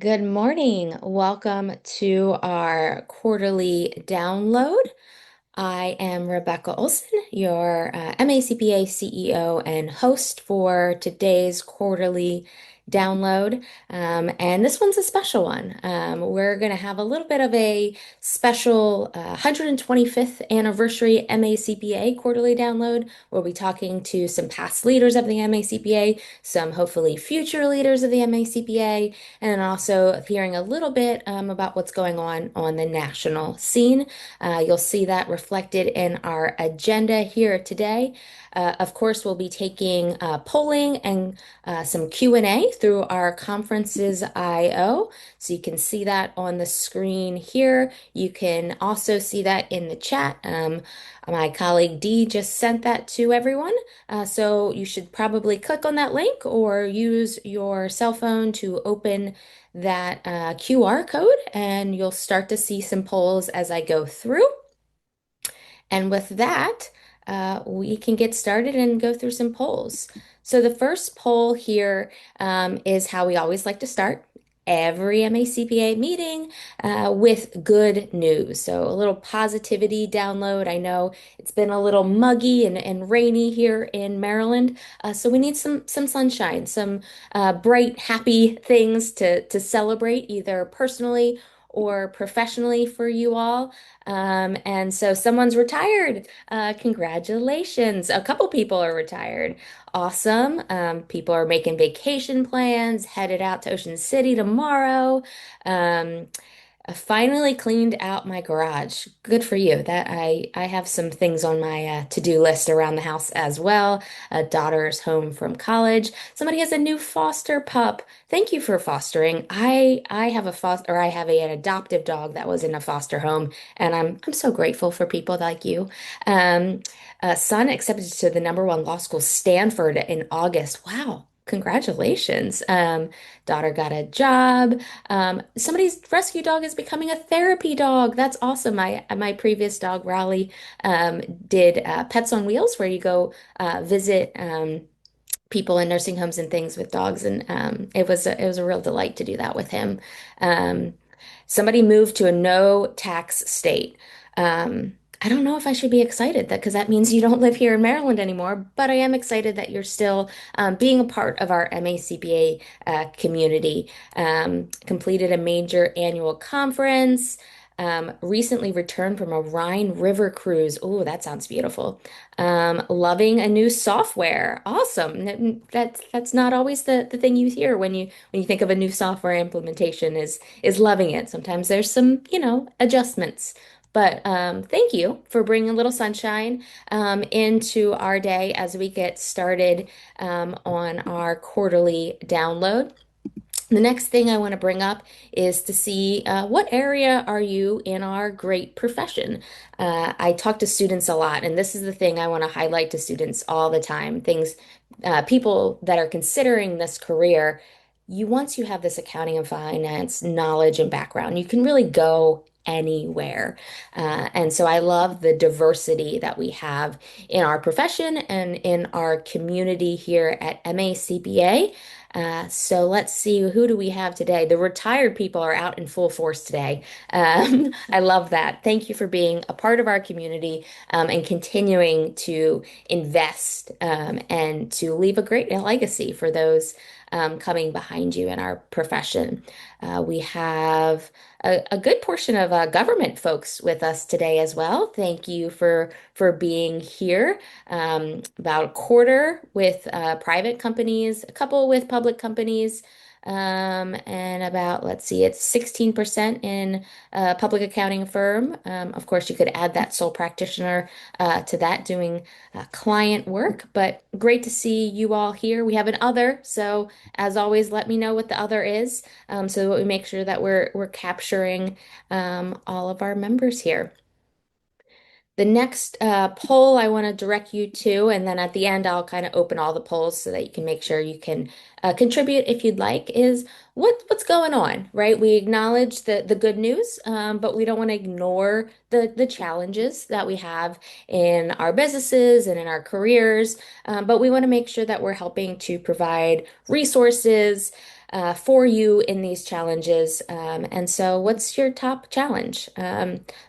Good morning. Welcome to our quarterly download. I am Rebecca Olson, your MACPA CEO and host for today's quarterly download. And this one's a special one. We're going to have a little bit of a special 125th anniversary MACPA quarterly download. We'll be talking to some past leaders of the MACPA, some hopefully future leaders of the MACPA, and also hearing a little bit about what's going on the national scene. You'll see that reflected in our agenda here today. Of course, we'll be taking polling and some Q&A through our conferences IO. So you can see that on the screen here. You can also see that in the chat. My colleague Dee just sent that to everyone. So you should probably click on that link or use your cell phone to open that QR code, and you'll start to see some polls as I go through. And with that, we can get started and go through some polls. So the first poll here is how we always like to start every MACPA meeting with good news. So a little positivity download. I know it's been a little muggy and rainy here in Maryland, so we need some sunshine, some bright, happy things to celebrate either personally or professionally for you all. And so someone's retired. Congratulations. A couple people are retired. Awesome. People are making vacation plans, headed out to Ocean City tomorrow. Um, I finally cleaned out my garage. Good for you. I have some things on my to-do list around the house as well. A daughter's home from college. Somebody has a new foster pup. Thank you for fostering. I have a foster or I have an adoptive dog that was in a foster home, and I'm so grateful for people like you. Um, Son accepted to the number one law school, Stanford, in August. Wow. Congratulations. Daughter got a job. Somebody's rescue dog is becoming a therapy dog. That's awesome. My previous dog, Raleigh, did Pets on Wheels, where you go visit people in nursing homes and things with dogs, and it was a real delight to do that with him. Um, Somebody moved to a no tax state. I don't know if I should be excited that because that means you don't live here in Maryland anymore, but I am excited that you're still being a part of our MACPA community. Completed a major annual conference. Recently returned from a Rhine River cruise. Oh, that sounds beautiful. Loving a new software. Awesome. That's not always the thing you hear when you think of a new software implementation is loving it. Sometimes there's some, adjustments. But thank you for bringing a little sunshine into our day as we get started on our quarterly download. The next thing I want to bring up is to see what area are you in our great profession? I talk to students a lot, and this is the thing I want to highlight to students all the time. People that are considering this career, once you have this accounting and finance knowledge and background, you can really go anywhere. And so I love the diversity that we have in our profession and in our community here at MACPA. So let's see, who do we have today? The retired people are out in full force today. I love that. Thank you for being a part of our community and continuing to invest and to leave a great legacy for those coming behind you in our profession. We have a good portion of government folks with us today as well. Thank you for being here. About a quarter with private companies, a couple with public companies, and about, let's see, it's 16% in a public accounting firm. Of course, you could add that sole practitioner to that doing client work, but great to see you all here. We have an other, so as always, let me know what the other is, so that we make sure that we're capturing all of our members here. The next poll I want to direct you to, and then at the end, I'll kind of open all the polls so that you can make sure you can contribute if you'd like, is what's going on, right? We acknowledge the good news, but we don't want to ignore the challenges that we have in our businesses and in our careers. But we want to make sure that we're helping to provide resources, for you in these challenges. And so, what's your top challenge?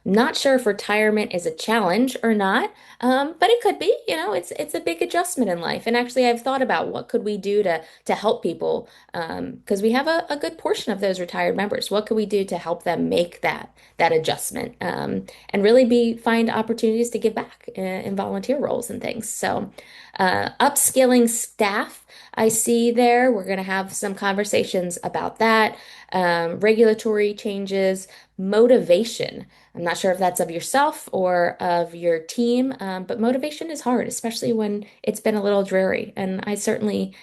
Not sure if retirement is a challenge or not, but it could be. It's a big adjustment in life. And actually, I've thought about what could we do to help people, because we have a good portion of those retired members. What could we do to help them make that adjustment, and really be find opportunities to give back in volunteer roles and things. So, upskilling staff. I see there. We're going to have some conversations about that. Regulatory changes, motivation. I'm not sure if that's of yourself or of your team, but motivation is hard, especially when it's been a little dreary. And I certainly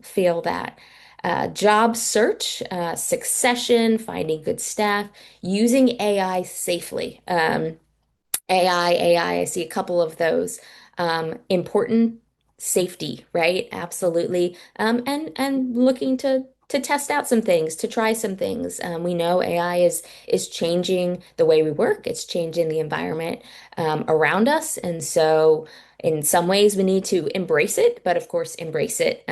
feel that. Job search, succession, finding good staff, using AI safely. I see a couple of those. Important safety, right? Absolutely. And looking to test out some things, to try some things. We know AI is changing the way we work. It's changing the environment around us, and so in some ways we need to embrace it, but of course embrace it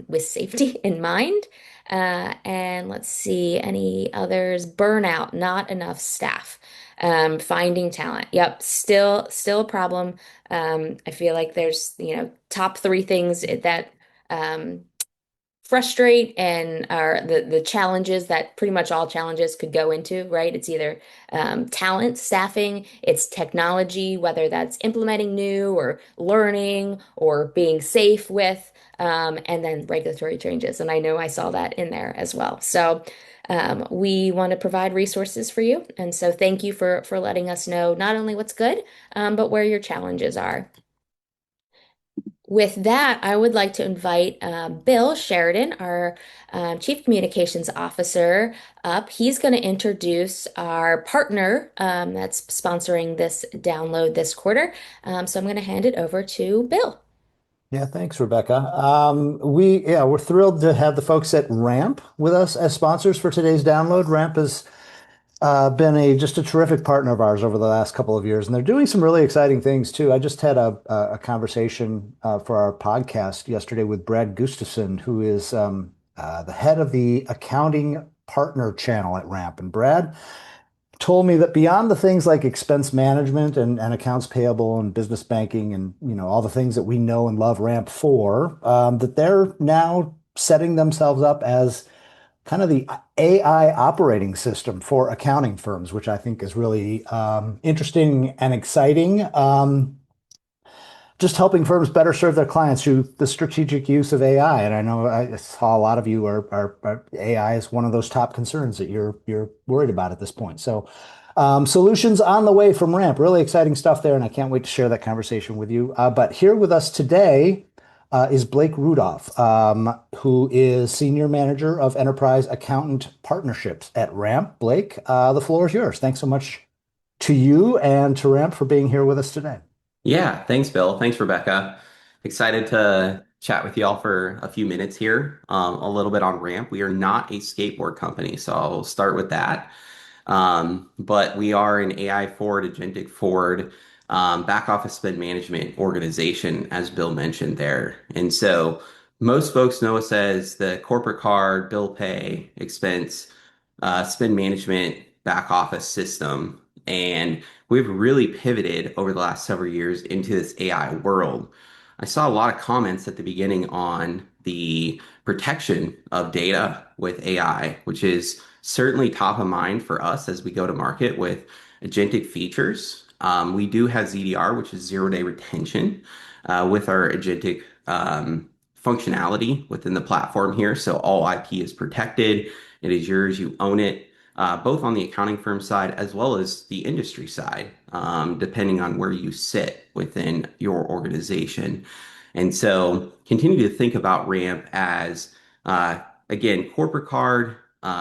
with safety in mind. And let's see, any others? Burnout, not enough staff. Finding talent. Yep, still a problem. I feel like there's, top three things that um, frustrate and are the challenges that pretty much all challenges could go into, right? It's either talent, staffing, it's technology, whether that's implementing new or learning or being safe with, and then regulatory changes. And I know I saw that in there as well. So we want to provide resources for you. And so thank you for letting us know not only what's good, but where your challenges are. With that, I would like to invite Bill Sheridan, our Chief Communications Officer, up. He's going to introduce our partner that's sponsoring this download this quarter. So I'm going to hand it over to Bill. Yeah, thanks, Rebecca. We're thrilled to have the folks at Ramp with us as sponsors for today's download. Ramp has been just a terrific partner of ours over the last couple of years, and they're doing some really exciting things too. I just had a conversation for our podcast yesterday with Brad Gustafson, who is the head of the accounting partner channel at Ramp. And Brad told me that beyond the things like expense management and accounts payable and business banking and all the things that we know and love Ramp for, that they're now setting themselves up as kind of the AI operating system for accounting firms, which I think is really interesting and exciting. Just helping firms better serve their clients through the strategic use of AI. And I know I saw a lot of you are AI is one of those top concerns that you're worried about at this point. So solutions on the way from Ramp, really exciting stuff there, and I can't wait to share that conversation with you. But here with us today is Blake Rudolph, who is Senior Manager of Enterprise Accountant Partnerships at Ramp. Blake, the floor is yours. Thanks so much to you and to Ramp for being here with us today. Yeah, thanks, Bill. Thanks, Rebecca. Excited to chat with y'all for a few minutes here. A little bit on Ramp. We are not a skateboard company, so I'll start with that. But we are an AI forward, agentic forward, back office spend management organization, as Bill mentioned there. And so most folks know us as the corporate card, bill pay, expense, spend management, back office system. And we've really pivoted over the last several years into this AI world. I saw a lot of comments at the beginning on the protection of data with AI, which is certainly top of mind for us as we go to market with agentic features. We do have ZDR, which is zero-day retention, with our agentic functionality within the platform here. So all IP is protected. It is yours. You own it, both on the accounting firm side as well as the industry side, depending on where you sit within your organization. And so continue to think about Ramp as, again, corporate card,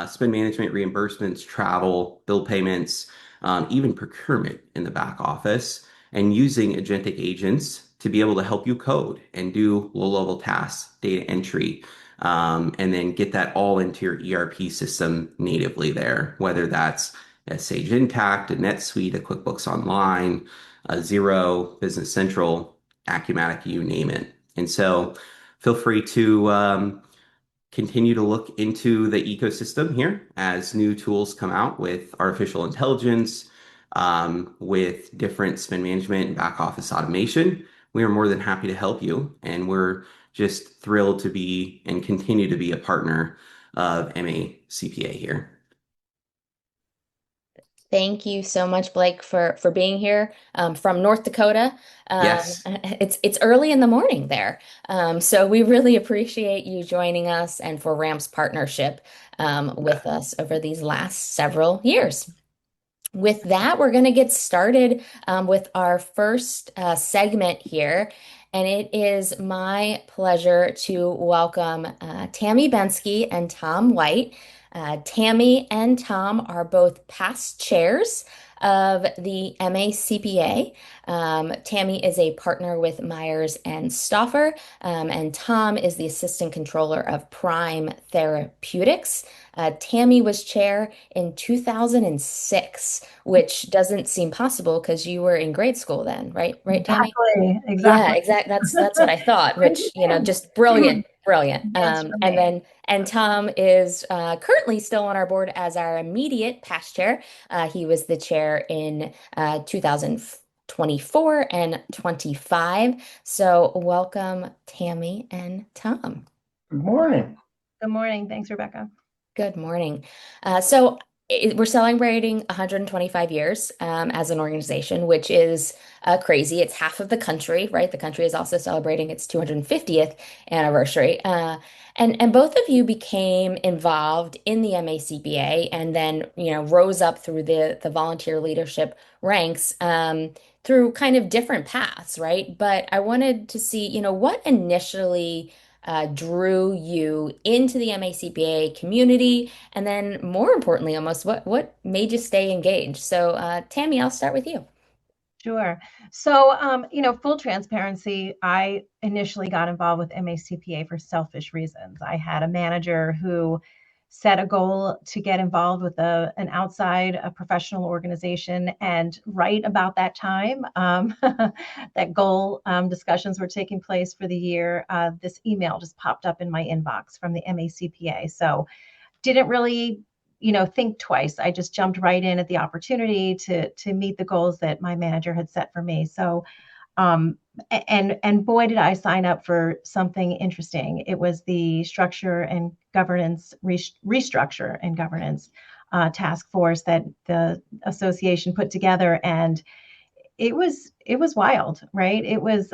spend management, reimbursements, travel, bill payments, even procurement in the back office, and using agentic agents to be able to help you code and do low-level tasks, data entry, and then get that all into your ERP system natively there, whether that's a Sage Intacct, a NetSuite, a QuickBooks Online, a Xero, Business Central, Acumatica, you name it. And so feel free to continue to look into the ecosystem here as new tools come out with artificial intelligence, with different spend management and back office automation. We are more than happy to help you, and we're just thrilled to be and continue to be a partner of MA CPA here. Thank you so much, Blake, for being here from North Dakota. Yes. It's early in the morning there, so we really appreciate you joining us and for Ramp's partnership with us over these last several years. With that, we're going to get started with our first segment here. And it is my pleasure to welcome Tammy Bensky and Tom White. Tammy and Tom are both past chairs of the MACPA. Tammy is a partner with Myers and Stauffer, and Tom is the assistant controller of Prime Therapeutics. Tammy was chair in 2006, which doesn't seem possible because you were in grade school then, right? Right, Tammy? Exactly, Yeah, exactly. exactly. That's what I thought, which, just brilliant, brilliant. Yes, for And me. then and Tom is currently still on our board as our immediate past chair. He was the chair in 2024 and 25. So welcome, Tammy and Tom. Good morning. Good morning. Thanks, Rebecca. Good morning. We're celebrating 125 years as an organization, which is crazy. It's half of the country, right? The country is also celebrating its 250th anniversary. And both of you became involved in the MACPA and then, rose up through the volunteer leadership ranks through kind of different paths, right? But I wanted to see, what initially drew you into the MACPA community, and then more importantly, almost what made you stay engaged? So, Tammy, I'll start with you. Sure. So, full transparency, I initially got involved with MACPA for selfish reasons. I had a manager who set a goal to get involved with an outside a professional organization. And right about that time, that goal discussions were taking place for the year, this email just popped up in my inbox from the MACPA. So didn't really think twice. I just jumped right in at the opportunity to meet the goals that my manager had set for me. So and boy, did I sign up for something interesting. It was the structure and governance restructure and governance task force that the association put together, and it was wild, right? It was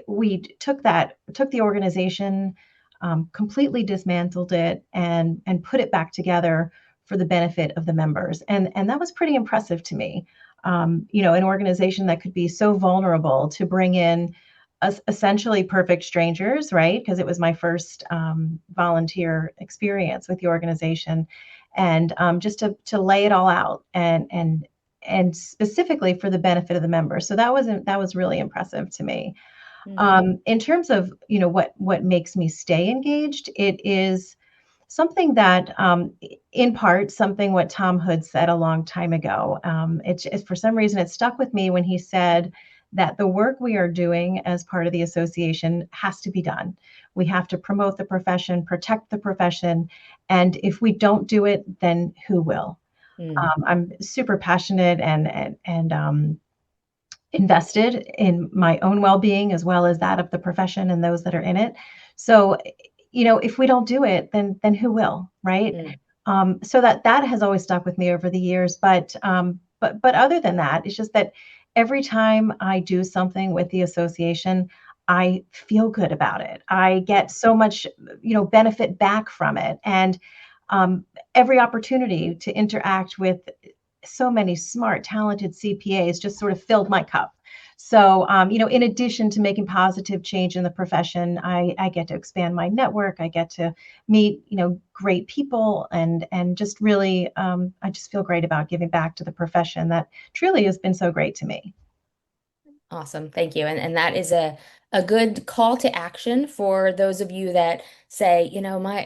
we took the organization, completely dismantled it, and put it back together for the benefit of the members, and that was pretty impressive to me. An organization that could be so vulnerable to bring in essentially perfect strangers, right? Because it was my first volunteer experience with the organization, and just to lay it all out and specifically for the benefit of the members. So that was really impressive to me. In terms of what makes me stay engaged, it is something that, in part, something what Tom Hood said a long time ago. It's for some reason it stuck with me when he said that the work we are doing as part of the association has to be done. We have to promote the profession, protect the profession, and if we don't do it, then who will? Mm. I'm super passionate and invested in my own well-being as well as that of the profession and those that are in it. So, if we don't do it, then who will, right? So that has always stuck with me over the years. But other than that, it's just that every time I do something with the association, I feel good about it. I get so much, benefit back from it, and every opportunity to interact with so many smart, talented CPAs just sort of filled my cup. So, in addition to making positive change in the profession, I get to expand my network. I get to meet, great people, and just really, I just feel great about giving back to the profession that truly has been so great to me. Awesome. Thank you. And that is a good call to action for those of you that say,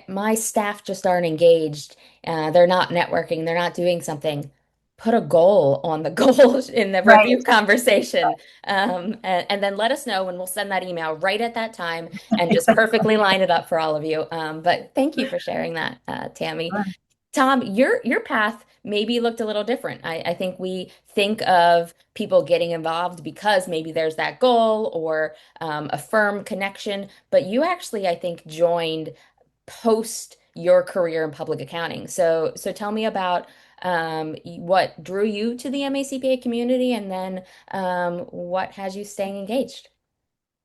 my staff just aren't engaged. They're not networking, they're not doing something. put a goal on the goal in the Right. review conversation. And then let us know and we'll send that email right at that time and just perfectly line it up for all of you. But thank you for sharing that, Tammy. Tom, your path maybe looked a little different. I think we think of people getting involved because maybe there's that goal or a firm connection, but you actually, I think, joined post your career in public accounting. So tell me about what drew you to the MACPA community, and then what has you staying engaged?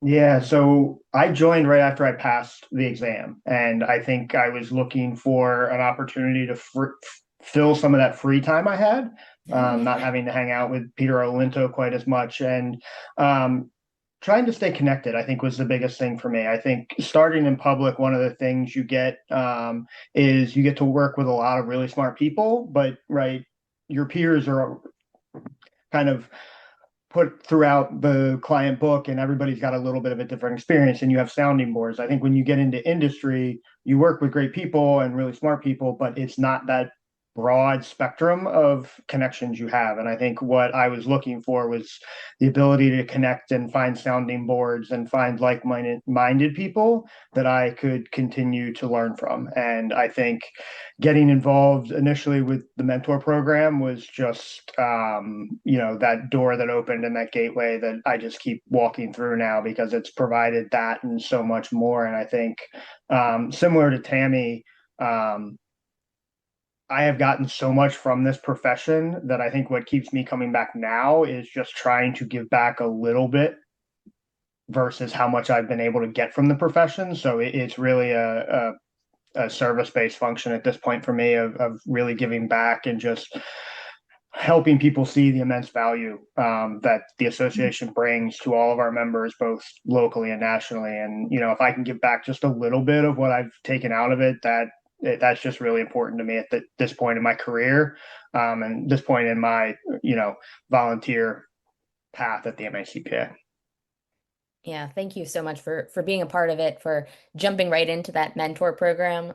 Yeah, so I joined right after I passed the exam, and I think I was looking for an opportunity to fill some of that free time I had, not having to hang out with Peter Olinto quite as much, and um, trying to stay connected, I think was the biggest thing for me. I think starting in public, one of the things you get is you get to work with a lot of really smart people, but right, your peers are kind of put throughout the client book and everybody's got a little bit of a different experience and you have sounding boards. I think when you get into industry, you work with great people and really smart people, but it's not that broad spectrum of connections you have. And I think what I was looking for was the ability to connect and find sounding boards and find like-minded people that I could continue to learn from. And I think getting involved initially with the mentor program was just that door that opened and that gateway that I just keep walking through now because it's provided that and so much more. And I think similar to Tammy, I have gotten so much from this profession that I think what keeps me coming back now is just trying to give back a little bit versus how much I've been able to get from the profession. So it's really a service-based function at this point for me of really giving back and just helping people see the immense value that the association brings to all of our members, both locally and nationally. And, if I can give back just a little bit of what I've taken out of it, that's just really important to me at this point in my career and this point in my, volunteer path at the MACPA. Yeah, thank you so much for being a part of it, for jumping right into that mentor program.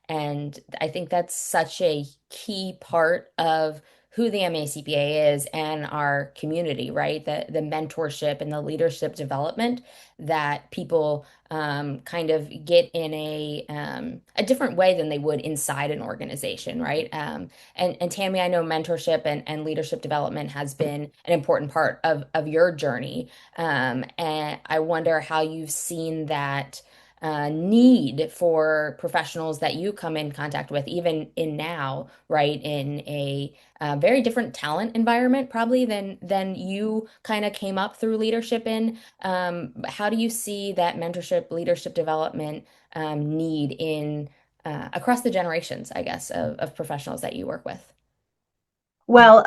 And I think that's such a key part of who the MACPA is and our community, right? The mentorship and the leadership development that people kind of get in a different way than they would inside an organization, right? And Tammy, I know mentorship and leadership development has been an important part of your journey. And I wonder how you've seen that need for professionals that you come in contact with, even in now, right, in a very different talent environment, probably than you kind of came up through leadership in. How do you see that mentorship, leadership development need in across the generations, I guess, of professionals that you work with? Well,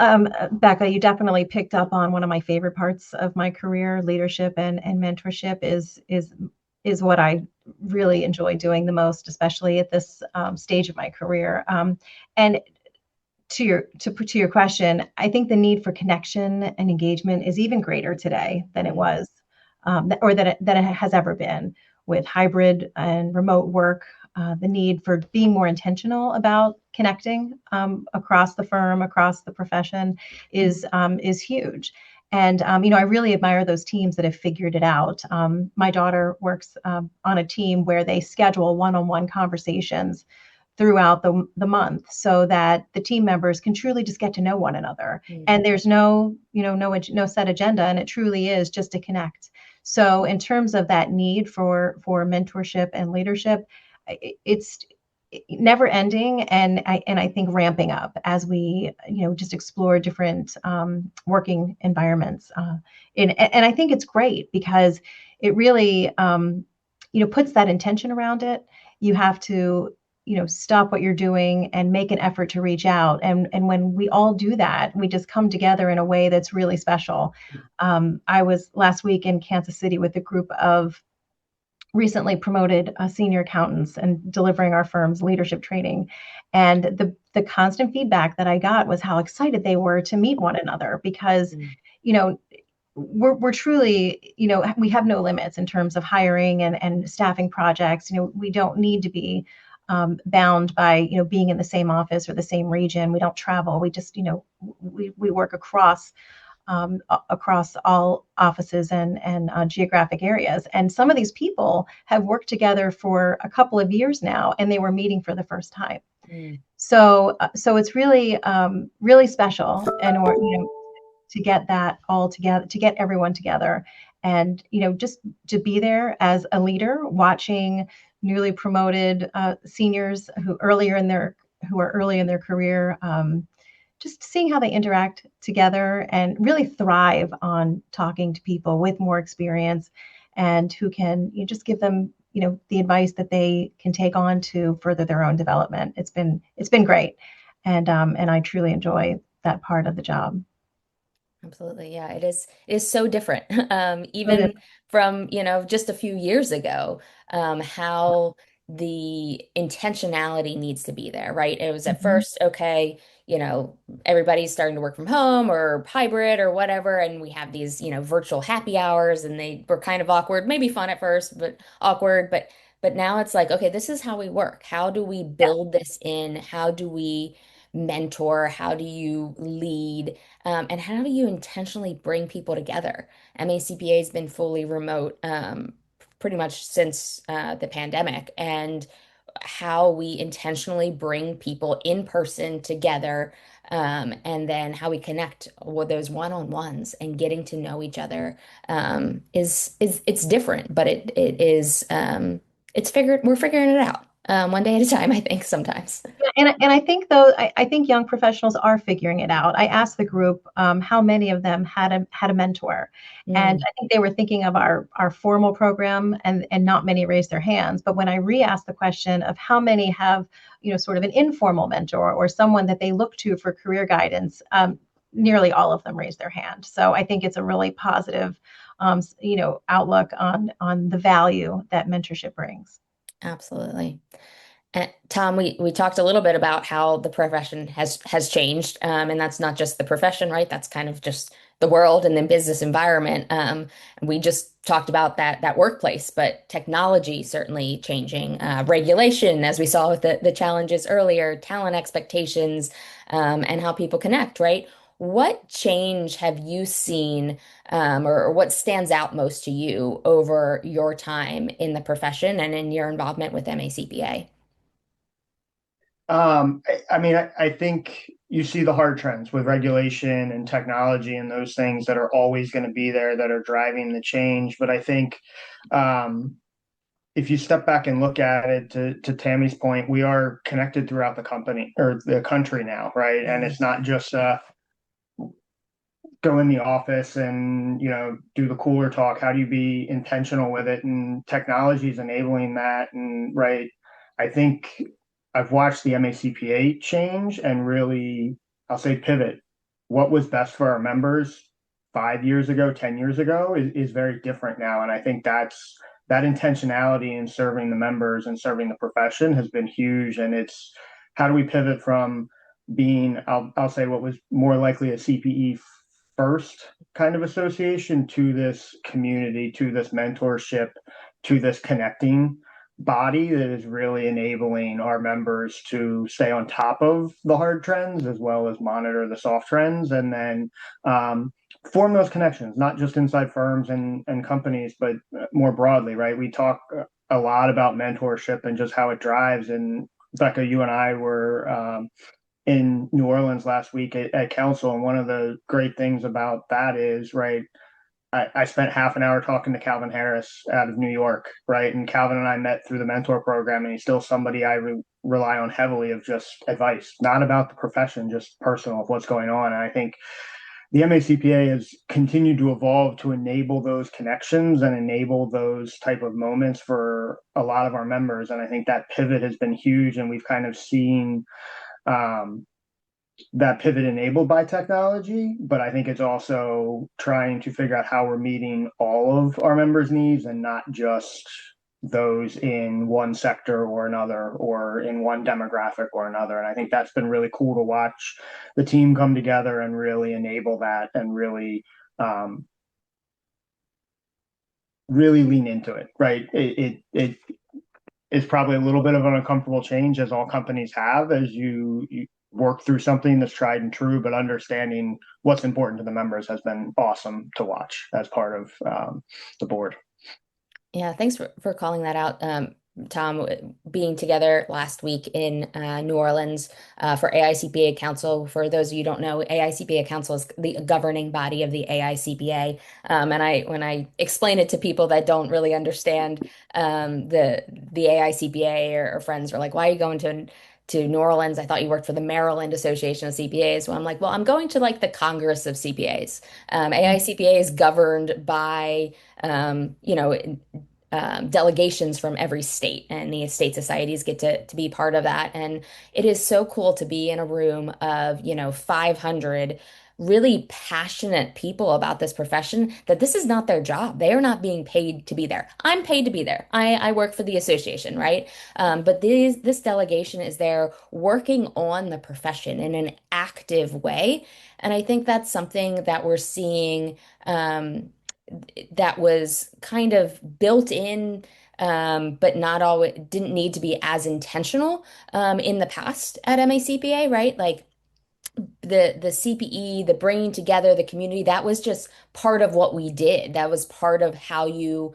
Becca, you definitely picked up on one of my favorite parts of my career. Leadership and mentorship is what I really enjoy doing the most, especially at this stage of my career. And to your question, I think the need for connection and engagement is even greater today than it was, or that it has ever been with hybrid and remote work. The need for being more intentional about connecting across the firm, across the profession is huge. And I really admire those teams that have figured it out. My daughter works on a team where they schedule one-on-one conversations throughout the month so that the team members can truly just get to know one another. And there's no set agenda, and it truly is just to connect. So in terms of that need for mentorship and leadership, it's never ending, and I think ramping up as we just explore different working environments. And I think it's great because it really puts that intention around it. You have to stop what you're doing and make an effort to reach out. And when we all do that, we just come together in a way that's really special. I was last week in Kansas City with a group of recently promoted senior accountants and delivering our firm's leadership training. And the constant feedback that I got was how excited they were to meet one another because, we're truly, we have no limits in terms of hiring and staffing projects. We don't need to be bound by being in the same office or the same region. We don't travel. We just we work across all offices and geographic areas. And some of these people have worked together for a couple of years now, and they were meeting for the first time. So it's really really special, and or to get that all together, to get everyone together, and just to be there as a leader, watching newly promoted seniors who are early in their career, just seeing how they interact together and really thrive on talking to people with more experience, and who can just give them the advice that they can take on to further their own development. It's been great, and I truly enjoy that part of the job. Absolutely. Yeah, it is so different. It is. Even from, just a few years ago, how the intentionality needs to be there, right? It was at Mhm. first, okay, everybody's starting to work from home or hybrid or whatever, and we have these, virtual happy hours, and they were kind of awkward, maybe fun at first, but awkward. But now it's like, okay, this is how we work. How do we Yeah. build this in? How do we mentor? How do you lead? And how do you intentionally bring people together? MACPA has been fully remote pretty much since the pandemic, and how we intentionally bring people in person together, and then how we connect with those one-on-ones and getting to know each other, is it's different, but it is we're figuring it out, one day at a time, I think sometimes. And I think though I think young professionals are figuring it out. I asked the group how many of them had a mentor, and Mm, I think they were thinking of our formal program, and not many raised their hands. But when I re-asked the question of how many have sort of an informal mentor or someone that they look to for career guidance, nearly all of them raised their hand. So I think it's a really positive outlook on the value that mentorship brings. absolutely. Tom, we talked a little bit about how the profession has changed, and that's not just the profession, right? That's kind of just the world and the business environment. And we just talked about that workplace, but technology certainly changing, regulation, as we saw with the challenges earlier, talent expectations, and how people connect, right? What change have you seen, or what stands out most to you over your time in the profession and in your involvement with MACPA? I mean, I think you see the hard trends with regulation and technology and those things that are always going to be there that are driving the change. But I think um, if you step back and look at it, to Tammy's point, we are connected throughout the company or the country now, right? And it's not just go in the office and do the cooler talk. How do you be intentional with it? And technology is enabling that. And right, I think I've watched the MACPA change and really, I'll say, pivot. What was best for our members 5 years ago, 10 years ago is very different now. And I think that intentionality in serving the members and serving the profession has been huge. And it's how do we pivot from being, I'll say, what was more likely a CPE first kind of association to this community, to this mentorship, to this connecting body that is really enabling our members to stay on top of the hard trends as well as monitor the soft trends, and then form those connections, not just inside firms and companies, but more broadly, right? We talk a lot about mentorship and just how it drives. And Becca, you and I were in New Orleans last week at council. And one of the great things about that is, right, I spent half an hour talking to Calvin Harris out of New York, right? And Calvin and I met through the mentor program, and he's still somebody I rely on heavily of just advice, not about the profession, just personal of what's going on. And I think the MACPA has continued to evolve to enable those connections and enable those type of moments for a lot of our members. And I think that pivot has been huge, and we've kind of seen um, that pivot enabled by technology, but I think it's also trying to figure out how we're meeting all of our members' needs and not just those in one sector or another or in one demographic or another. And I think that's been really cool to watch the team come together and really enable that and really lean into it, right? It is probably a little bit of an uncomfortable change, as all companies have, as you work through something that's tried and true, but understanding what's important to the members has been awesome to watch as part of the board. Yeah, thanks for calling that out, Tom. Being together last week in New Orleans for AICPA Council. For those of you who don't know, AICPA Council is the governing body of the AICPA. And when I explain it to people that don't really understand the AICPA, or friends are like, "Why are you going to New Orleans? I thought you worked for the Maryland Association of CPAs." Well, I'm like, "Well, I'm going to like the Congress of CPAs." AICPA is governed by delegations from every state, and the state societies get to be part of that. And it is so cool to be in a room of 500 really passionate people about this profession, that this is not their job. They are not being paid to be there. I'm paid to be there. I work for the association, right? But this delegation is there working on the profession in an active way. And I think that's something that we're seeing, that was kind of built in, but not always didn't need to be as intentional in the past at MACPA, right? Like the CPE, the bringing together the community, that was just part of what we did. That was part of how you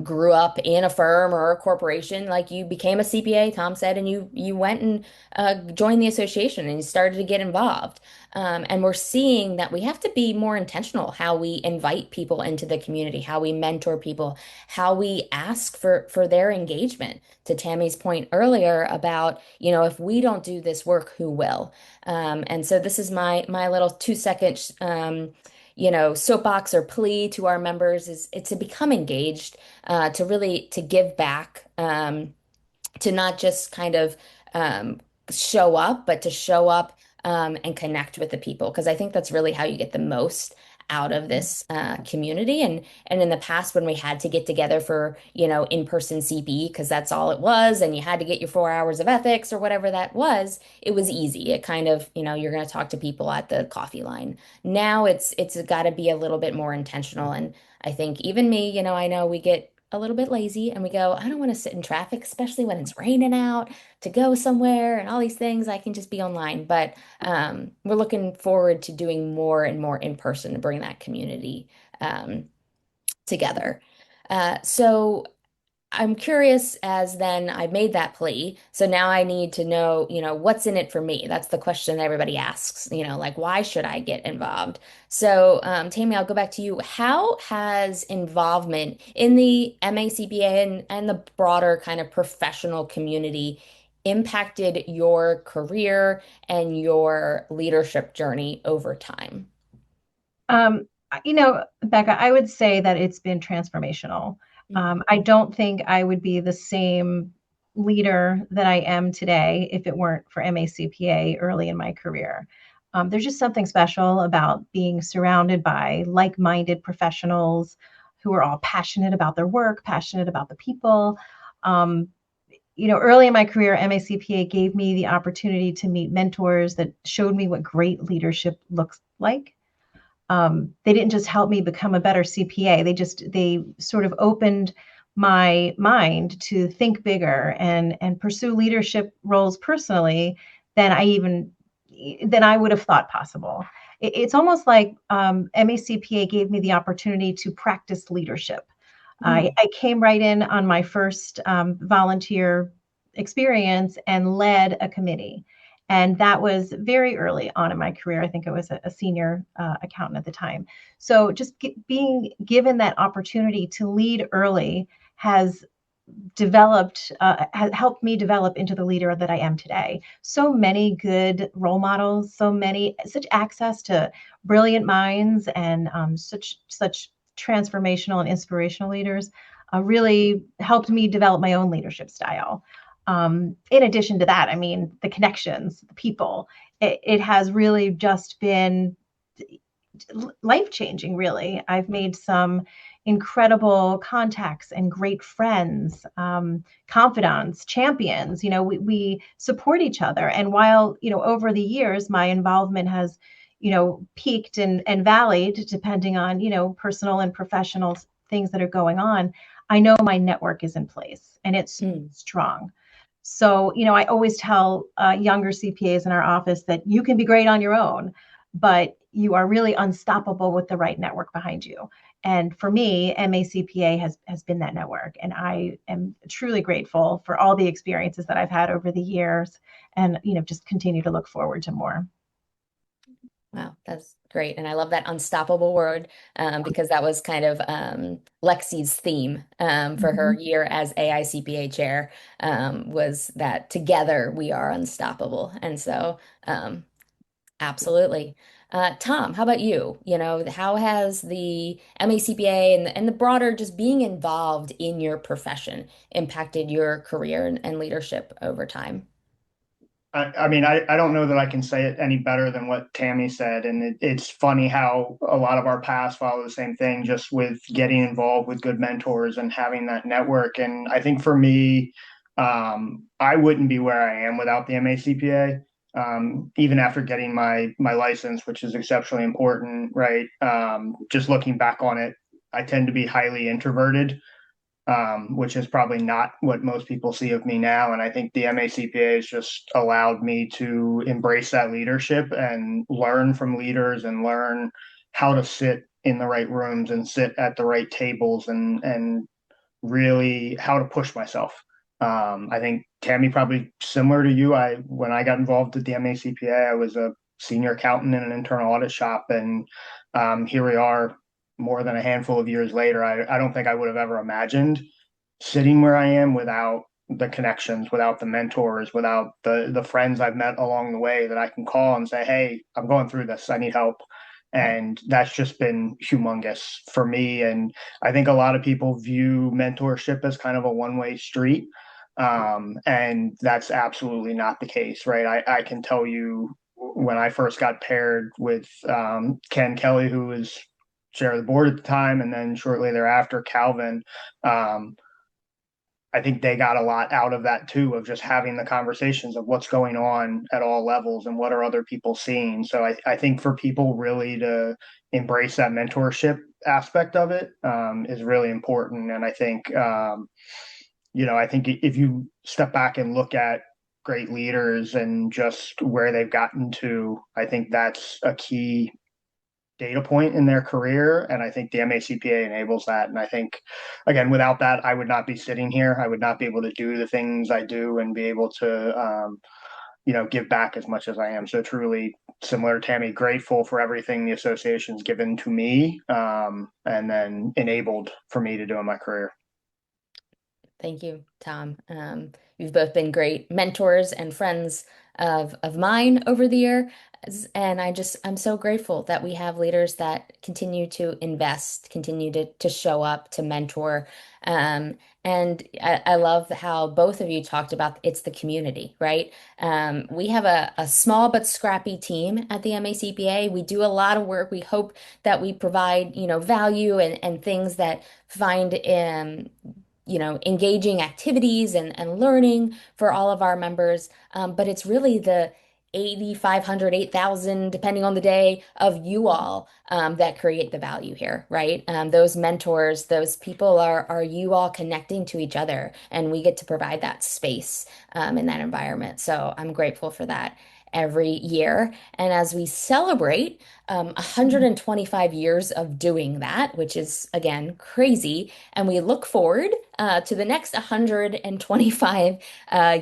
grew up in a firm or a corporation. Like, you became a CPA, Tom said, and you went and joined the association and you started to get involved. And we're seeing that we have to be more intentional how we invite people into the community, how we mentor people, how we ask for their engagement. To Tammy's point earlier about, if we don't do this work, who will? And so this is my little 2 second, soapbox or plea to our members, is it's to become engaged, to really to give back, to not just kind of show up, but to show up and connect with the people, because I think that's really how you get the most out of this community. And in the past, when we had to get together for in-person CP, because that's all it was, and you had to get your 4 hours of ethics or whatever that was, it was easy. It kind of, you're going to talk to people at the coffee line. Now it's got to be a little bit more intentional. And I think even me, I know we get a little bit lazy and we go, I don't want to sit in traffic, especially when it's raining out, to go somewhere and all these things. I can just be online. But we're looking forward to doing more and more in person to bring that community together. So I'm curious, as then I made that plea. So now I need to know, what's in it for me? That's the question that everybody asks, like, why should I get involved? So, Tammy, I'll go back to you. How has involvement in the MACPA and the broader kind of professional community impacted your career and your leadership journey over time? Becca, I would say that it's been transformational. I don't think I would be the same leader that I am today if it weren't for MACPA early in my career. There's just something special about being surrounded by like-minded professionals who are all passionate about their work, passionate about the people. Early in my career, MACPA gave me the opportunity to meet mentors that showed me what great leadership looks like. They didn't just help me become a better CPA. They sort of opened my mind to think bigger and pursue leadership roles personally than I would have thought possible. It's almost like MACPA gave me the opportunity to practice leadership. I came right in on my first volunteer experience and led a committee. And that was very early on in my career. I think I was a senior accountant at the time. So just being given that opportunity to lead early has helped me develop into the leader that I am today. So many good role models, such access to brilliant minds, and such transformational and inspirational leaders really helped me develop my own leadership style. In addition to that, I mean, the connections, the people, it has really just been life-changing, really. I've made some incredible contacts and great friends, confidants, champions. We support each other. And while, over the years, my involvement has, peaked and valleyed depending on, personal and professional things that are going on, I know my network is in place and it's Mm. strong. So, I always tell younger CPAs in our office that you can be great on your own, but you are really unstoppable with the right network behind you. And for me, MACPA has been that network. And I am truly grateful for all the experiences that I've had over the years and, just continue to look forward to more. Wow, that's great. And I love that unstoppable word because that was kind of Lexi's theme for her year as AICPA chair was that together we are unstoppable. And so, absolutely. Tom, how about you? How has the MACPA and the broader just being involved in your profession impacted your career and leadership over time? I mean, I don't know that I can say it any better than what Tammy said. And it's funny how a lot of our paths follow the same thing, just with getting involved with good mentors and having that network. And I think for me, I wouldn't be where I am without the MACPA. Even after getting my license, which is exceptionally important, right? Just looking back on it, I tend to be highly introverted, which is probably not what most people see of me now. And I think the MACPA has just allowed me to embrace that leadership and learn from leaders and learn how to sit in the right rooms and sit at the right tables and really how to push myself. I think Tammy, probably similar to you. When I got involved with the MACPA, I was a senior accountant in an internal audit shop, and here we are, more than a handful of years later. I don't think I would have ever imagined sitting where I am without the connections, without the mentors, without the friends I've met along the way that I can call and say, "Hey, I'm going through this. I need help." And that's just been humongous for me. And I think a lot of people view mentorship as kind of a one-way street. And that's absolutely not the case, right? I can tell you, when I first got paired with Ken Kelly, who was chair of the board at the time, and then shortly thereafter, Calvin, I think they got a lot out of that too, of just having the conversations of what's going on at all levels and what are other people seeing. So I think for people really to embrace that mentorship aspect of it is really important. And I think, I think if you step back and look at great leaders and just where they've gotten to, I think that's a key data point in their career. And I think the MACPA enables that. And I think, again, without that, I would not be sitting here. I would not be able to do the things I do and be able to, give back as much as I am. So truly, similar to Tammy, grateful for everything the association's given to me, and then enabled for me to do in my career. Thank you, Tom. You've both been great mentors and friends of mine over the year. And I'm so grateful that we have leaders that continue to invest, continue to show up, to mentor. And I love how both of you talked about it's the community, right? We have a small but scrappy team at the MACPA. We do a lot of work. We hope that we provide, value and things that find engaging activities and learning for all of our members. But it's really the 8,500, 8,000, depending on the day, of you all that create the value here, right? Those mentors, those people are you all connecting to each other, and we get to provide that space in that environment. So I'm grateful for that every year. And as we celebrate 125 years of doing that, which is again crazy, and we look forward to the next 125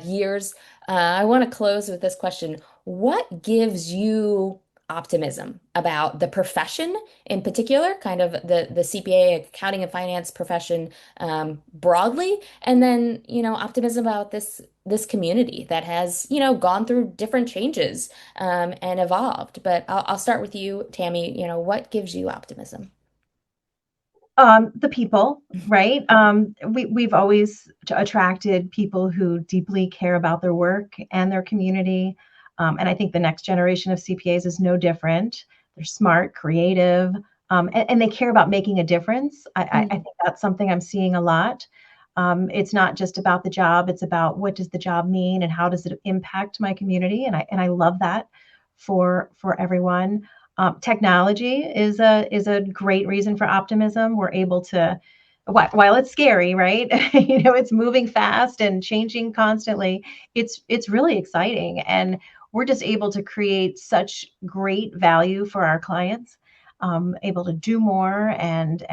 years, I want to close with this question. What gives you optimism about the profession in particular, kind of the CPA, accounting and finance profession broadly, and then, optimism about this community that has, gone through different changes and evolved. But I'll start with you, Tammy. What gives you optimism? The people, right? We've always attracted people who deeply care about their work and their community. And I think the next generation of CPAs is no different. They're smart, creative, and they care about making a difference. I think that's something I'm seeing a lot. It's not just about the job, it's about what does the job mean and how does it impact my community? And I love that for everyone. Technology is a great reason for optimism. We're able to while it's scary, right? It's moving fast and changing constantly. It's really exciting, and we're just able to create such great value for our clients, able to do more and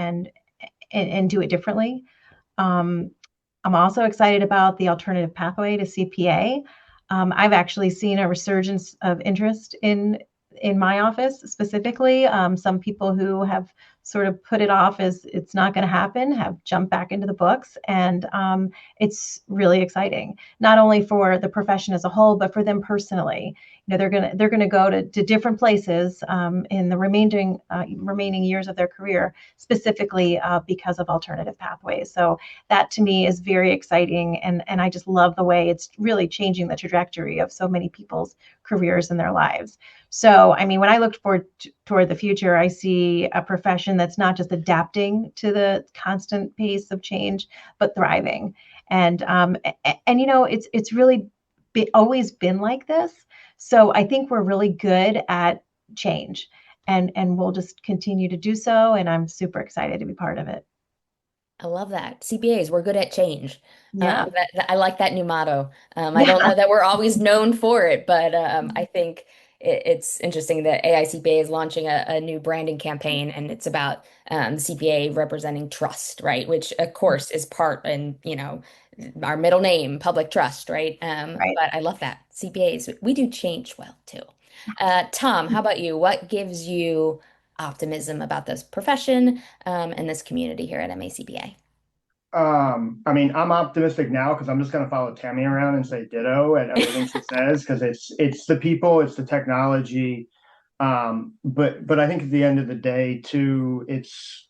do it differently. Um, I'm also excited about the alternative pathway to CPA. I've actually seen a resurgence of interest in my office specifically. Some people who have sort of put it off as it's not going to happen have jumped back into the books, and it's really exciting, not only for the profession as a whole, but for them personally. They're gonna go to different places in the remaining years of their career, specifically because of alternative pathways. So that to me is very exciting, and I just love the way it's really changing the trajectory of so many people's careers and their lives. So, I mean, when I look toward the future, I see a profession that's not just adapting to the constant pace of change, but thriving. And it's really always been like this. So I think we're really good at change, and we'll just continue to do so. And I'm super excited to be part of it. I love that. CPAs, we're good at change. Yeah. I like that new motto. I don't Yeah. know that we're always known for it, but I think it's interesting that AICPA is launching a new branding campaign, and it's about CPA representing trust, right? Which of course is part in, our middle name, public trust, right? Right. But I love that. CPAs, we do change well too. Tom, how about you? What gives you optimism about this profession? And this community here at MACPA. I mean, I'm optimistic now because I'm just going to follow Tammy around and say ditto at everything she says because it's the people, it's the technology. But I think at the end of the day, too, it's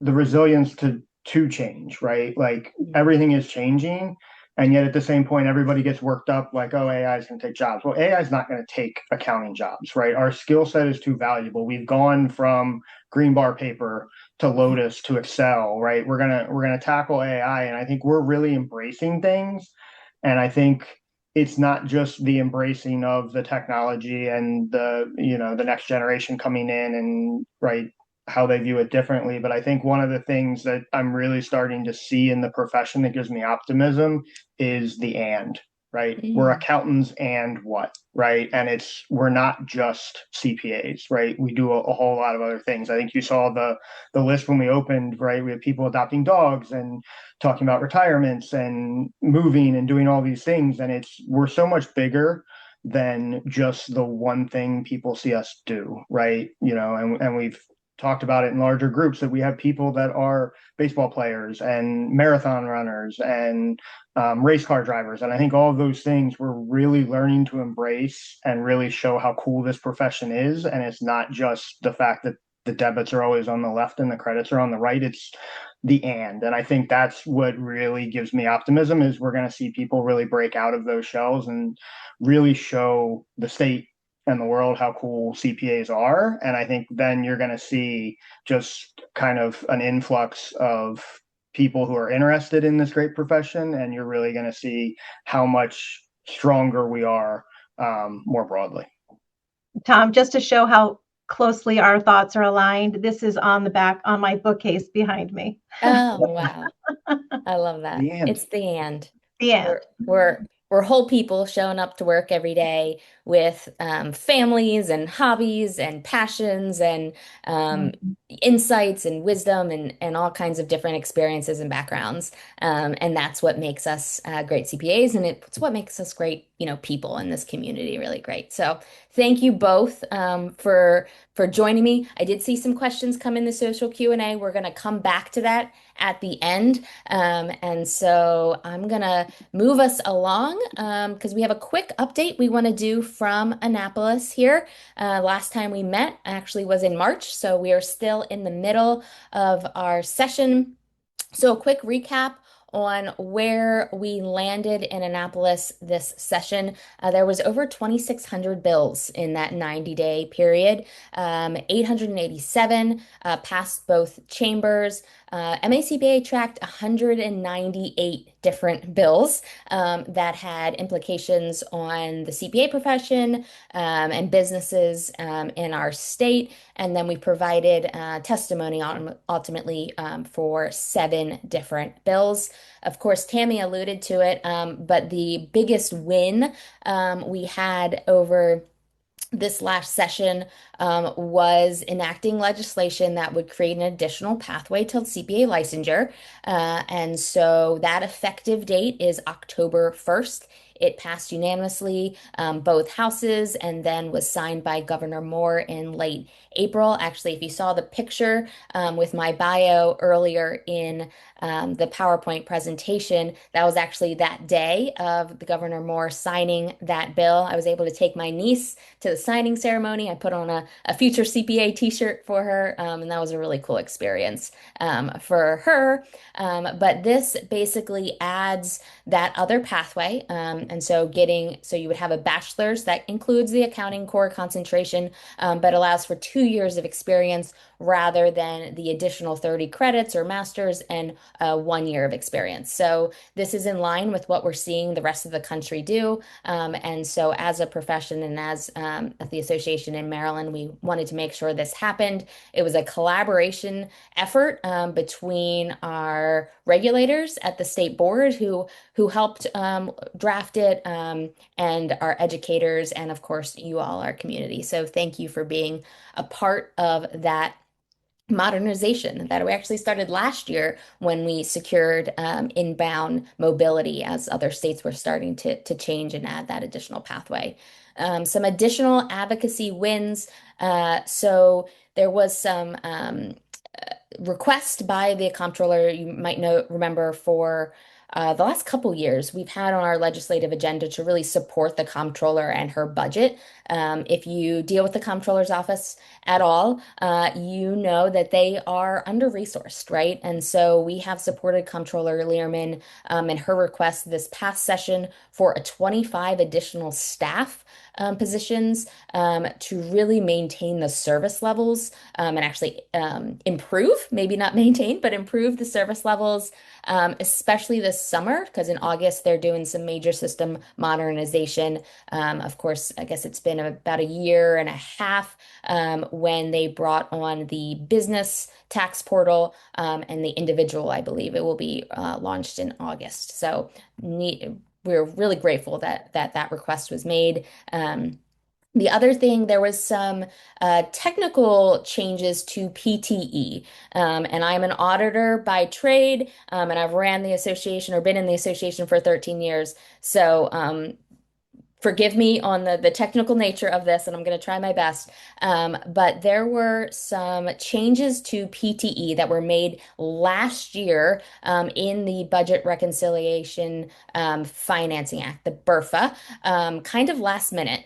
the resilience to change, right? Like everything is changing, and yet at the same point, everybody gets worked up like, oh, AI is going to take jobs. Well, AI is not going to take accounting jobs, right? Our skill set is too valuable. We've gone from green bar paper to Lotus to Excel, right? We're gonna tackle AI, and I think we're really embracing things. And I think it's not just the embracing of the technology and the next generation coming in and right how they view it differently. But I think one of the things that I'm really starting to see in the profession that gives me optimism is the and, right? We're Mm. accountants and what, right? And we're not just CPAs, right? We do a whole lot of other things. I think you saw the list when we opened, right? We have people adopting dogs and talking about retirements and moving and doing all these things. And we're so much bigger than just the one thing people see us do, right? And we've talked about it in larger groups that we have people that are baseball players and marathon runners and race car drivers. And I think all of those things we're really learning to embrace and really show how cool this profession is. And it's not just the fact that the debits are always on the left and the credits are on the right. It's the and I think that's what really gives me optimism is we're going to see people really break out of those shells and really show the state and the world how cool CPAs are. And I think then you're going to see just kind of an influx of people who are interested in this great profession. And you're really going to see how much stronger we are more broadly. Tom, just to show how closely our thoughts are aligned, this is on the back on my bookcase behind me. Oh, wow. I love that. The and. It's the and. The end. We're whole people showing up to work every day with families and hobbies and passions and insights and wisdom and all kinds of different experiences and backgrounds. And that's what makes us great CPAs, and it's what makes us great, people in this community really great. So thank you both for joining me. I did see some questions come in the social Q&A. We're going to come back to that at the end. And so I'm going to move us along because we have a quick update we want to do from Annapolis here. Last time we met actually was in March, so we are still in the middle of our session. So a quick recap on where we landed in Annapolis this session. There was over 2,600 bills in that 90-day period. 887 passed both chambers. MACPA tracked 198 different bills that had implications on the CPA profession and businesses in our state. And then we provided testimony ultimately for 7 different bills. Of course, Tammy alluded to it, but the biggest win we had over this last session was enacting legislation that would create an additional pathway to CPA licensure. And so that effective date is October 1st. It passed unanimously, both houses, and then was signed by Governor Moore in late April. Actually, if you saw the picture with my bio earlier in the PowerPoint presentation, that was actually that day of the Governor Moore signing that bill. I was able to take my niece to the signing ceremony. I put on a future CPA t-shirt for her, and that was a really cool experience for her. But this basically adds that other pathway. And so you would have a bachelor's that includes the accounting core concentration, but allows for 2 years of experience rather than the additional 30 credits or master's and 1 year of experience. So this is in line with what we're seeing the rest of the country do. And so as a profession and as at the association in Maryland, we wanted to make sure this happened. It was a collaboration effort between our regulators at the state board who helped draft it, and our educators, and of course, you all, our community. So thank you for being a part of that modernization that we actually started last year when we secured inbound mobility as other states were starting to change and add that additional pathway. Some additional advocacy wins. So there was some request by the comptroller, you might remember, for the last couple years, we've had on our legislative agenda to really support the comptroller and her budget. If you deal with the comptroller's office at all, you know that they are under-resourced, right? And so we have supported Comptroller Learman in her request this past session for a 25 additional staff positions to really maintain the service levels and actually improve, maybe not maintain, but improve the service levels, especially this summer, because in August they're doing some major system modernization. Of course, I guess it's been about a year and a half when they brought on the business tax portal and the individual, I believe it will be launched in August. So we're really grateful that request was made. The other thing, there was some technical changes to PTE, and I'm an auditor by trade, and I've ran the association or been in the association for 13 years. So forgive me on the technical nature of this, and I'm going to try my best. But there were some changes to PTE that were made last year in the Budget Reconciliation Financing Act, the BRFA, kind of last minute,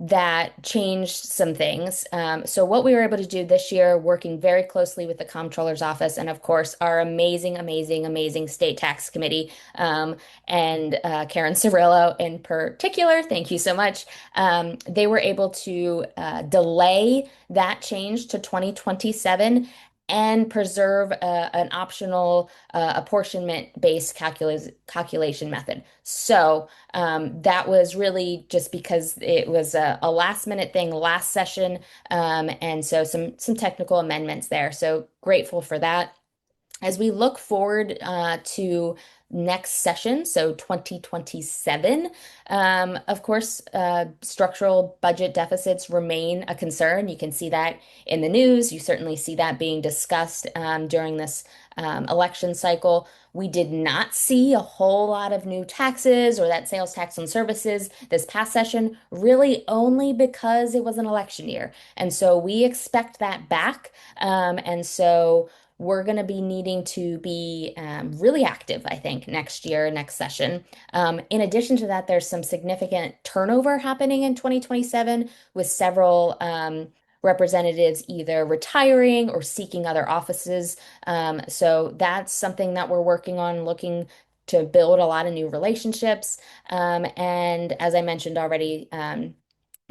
that changed some things. So what we were able to do this year, working very closely with the Comptroller's Office and, of course, our amazing, amazing, amazing State Tax Committee, and Karen Cirillo in particular, thank you so much. They were able to delay that change to 2027 and preserve an optional apportionment-based calculation method. So that was really just because it was a last-minute thing last session, and so some technical amendments there. So grateful for that. As we look forward to next session, so 2027, of course, structural budget deficits remain a concern. You can see that in the news. You certainly see that being discussed during this election cycle. We did not see a whole lot of new taxes or that sales tax on services this past session, really only because it was an election year. And so we expect that back. And so we're going to be needing to be really active, I think, next year, next session. In addition to that, there's some significant turnover happening in 2027 with several representatives either retiring or seeking other offices. So that's something that we're working on, looking to build a lot of new relationships. And as I mentioned already,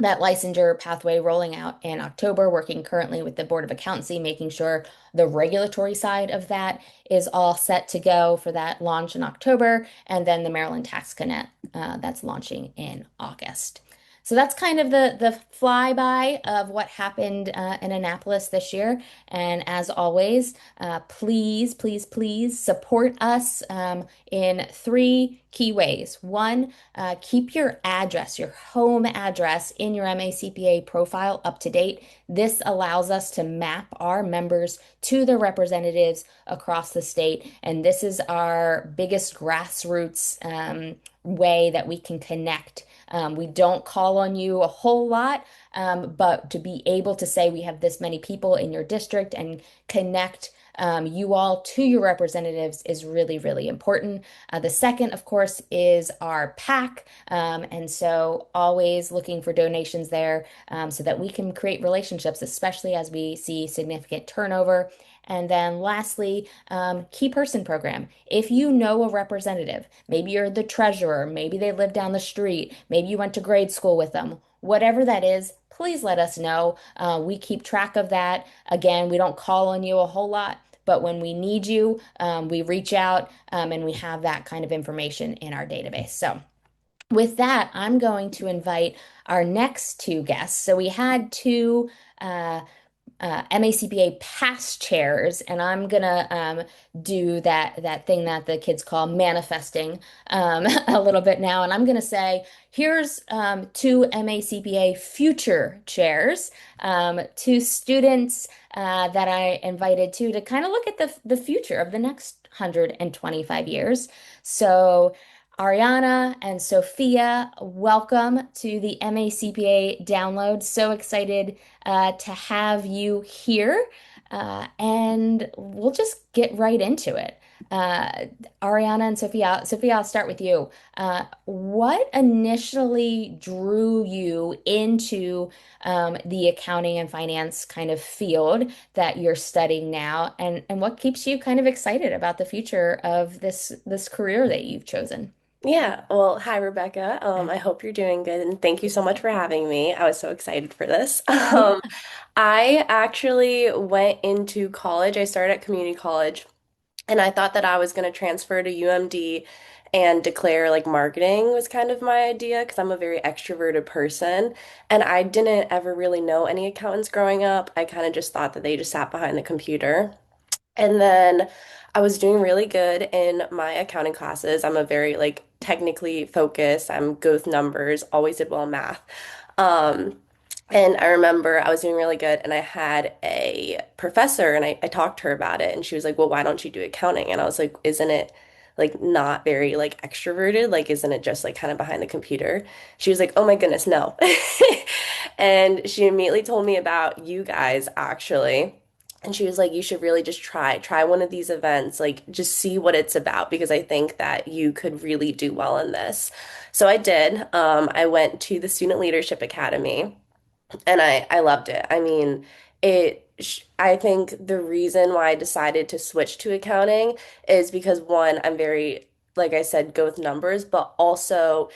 that licensure pathway rolling out in October, working currently with the Board of Accountancy, making sure the regulatory side of that is all set to go for that launch in October, and then the Maryland Tax Connect that's launching in August. So that's kind of the flyby of what happened in Annapolis this year. And as always, please, please, please support us in three key ways. One, keep your address, your home address in your MACPA profile up to date. This allows us to map our members to their representatives across the state. And this is our biggest grassroots way that we can connect. We don't call on you a whole lot, but to be able to say we have this many people in your district and connect you all to your representatives is really, really important. The second, of course, is our PAC. And so always looking for donations there so that we can create relationships, especially as we see significant turnover. And then lastly, key person program. If you know a representative, maybe you're the treasurer, maybe they live down the street, maybe you went to grade school with them, whatever that is, please let us know. We keep track of that. Again, we don't call on you a whole lot, but when we need you, we reach out and we have that kind of information in our database. So with that, I'm going to invite our next two guests. So we had two uh, MACPA past chairs, and I'm gonna do that thing that the kids call manifesting a little bit now, and I'm gonna say, here's two MACPA future chairs, two students that I invited to kind of look at the future of the next 125 years. So. Ariana and Sophia, welcome to the MACPA download. So excited to have you here. And we'll just get right into it. Uh, Ariana and Sophia, I'll start with you. What initially drew you into the accounting and finance kind of field that you're studying now, and what keeps you kind of excited about the future of this career that you've chosen? Yeah, well, hi Rebecca. I hope you're doing good and thank you so much for having me. I was so excited for this. I actually went into college. I started at community college and I thought that I was going to transfer to UMD and declare like marketing was kind of my idea because I'm a very extroverted person and I didn't ever really know any accountants growing up. I kind of just thought that they just sat behind the computer. And then I was doing really good in my accounting classes. I'm a very like technically focused. I'm good with numbers, always did well in math. Um, and I remember I was doing really good and I had a professor and I talked to her about it and she was like, "Well, why don't you do accounting?" And I was like, "Isn't it like not very like extroverted? Like isn't it just like kind of behind the computer?" She was like, "Oh my goodness, no." And she immediately told me about you guys actually. And she was like, you should really just try one of these events, like just see what it's about because I think that you could really do well in this. So I did. I went to the Student Leadership Academy and I loved it. I mean, I think the reason why I decided to switch to accounting is because one, I'm very, like I said, go with numbers, but also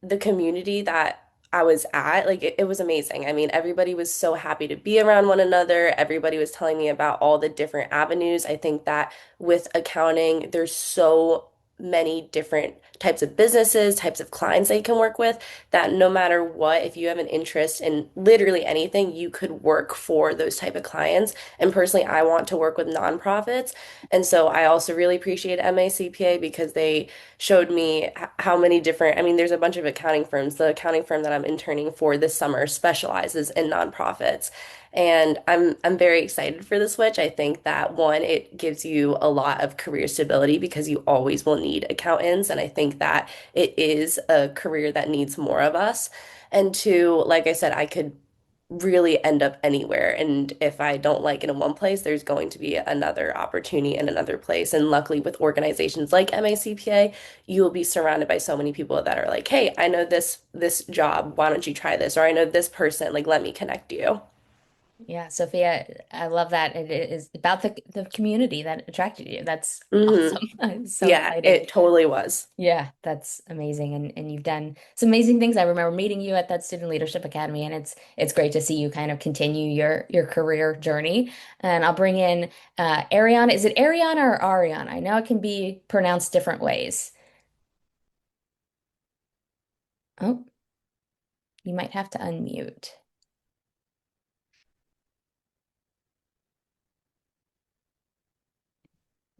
the community that I was at, like it was amazing. I mean, everybody was so happy to be around one another. Everybody was telling me about all the different avenues. I think that with accounting, there's so many different types of businesses, types of clients that you can work with, that no matter what, if you have an interest in literally anything, you could work for those type of clients. And personally, I want to work with nonprofits. And so I also really appreciate MACPA because they showed me how many different, I mean, there's a bunch of accounting firms. The accounting firm that I'm interning for this summer specializes in nonprofits. And I'm very excited for the switch. I think that one, it gives you a lot of career stability because you always will need accountants. And I think that it is a career that needs more of us. And two, like I said, I could really end up anywhere. And if I don't like it in one place, there's going to be another opportunity in another place. And luckily, with organizations like MACPA, you will be surrounded by so many people that are like, "Hey, I know this job. Why don't you try this?" Or "I know this person. Like, let me connect you." Yeah, Sophia, I love that. It is about the community that attracted you. That's Hmm. awesome. It's so Yeah, exciting. it totally was. Yeah, that's amazing. And you've done some amazing things. I remember meeting you at that Student Leadership Academy, and it's great to see you kind of continue your career journey. And I'll bring in Ariana. Is it Ariana or Ariana? I know it can be pronounced different ways. Oh, you might have to unmute.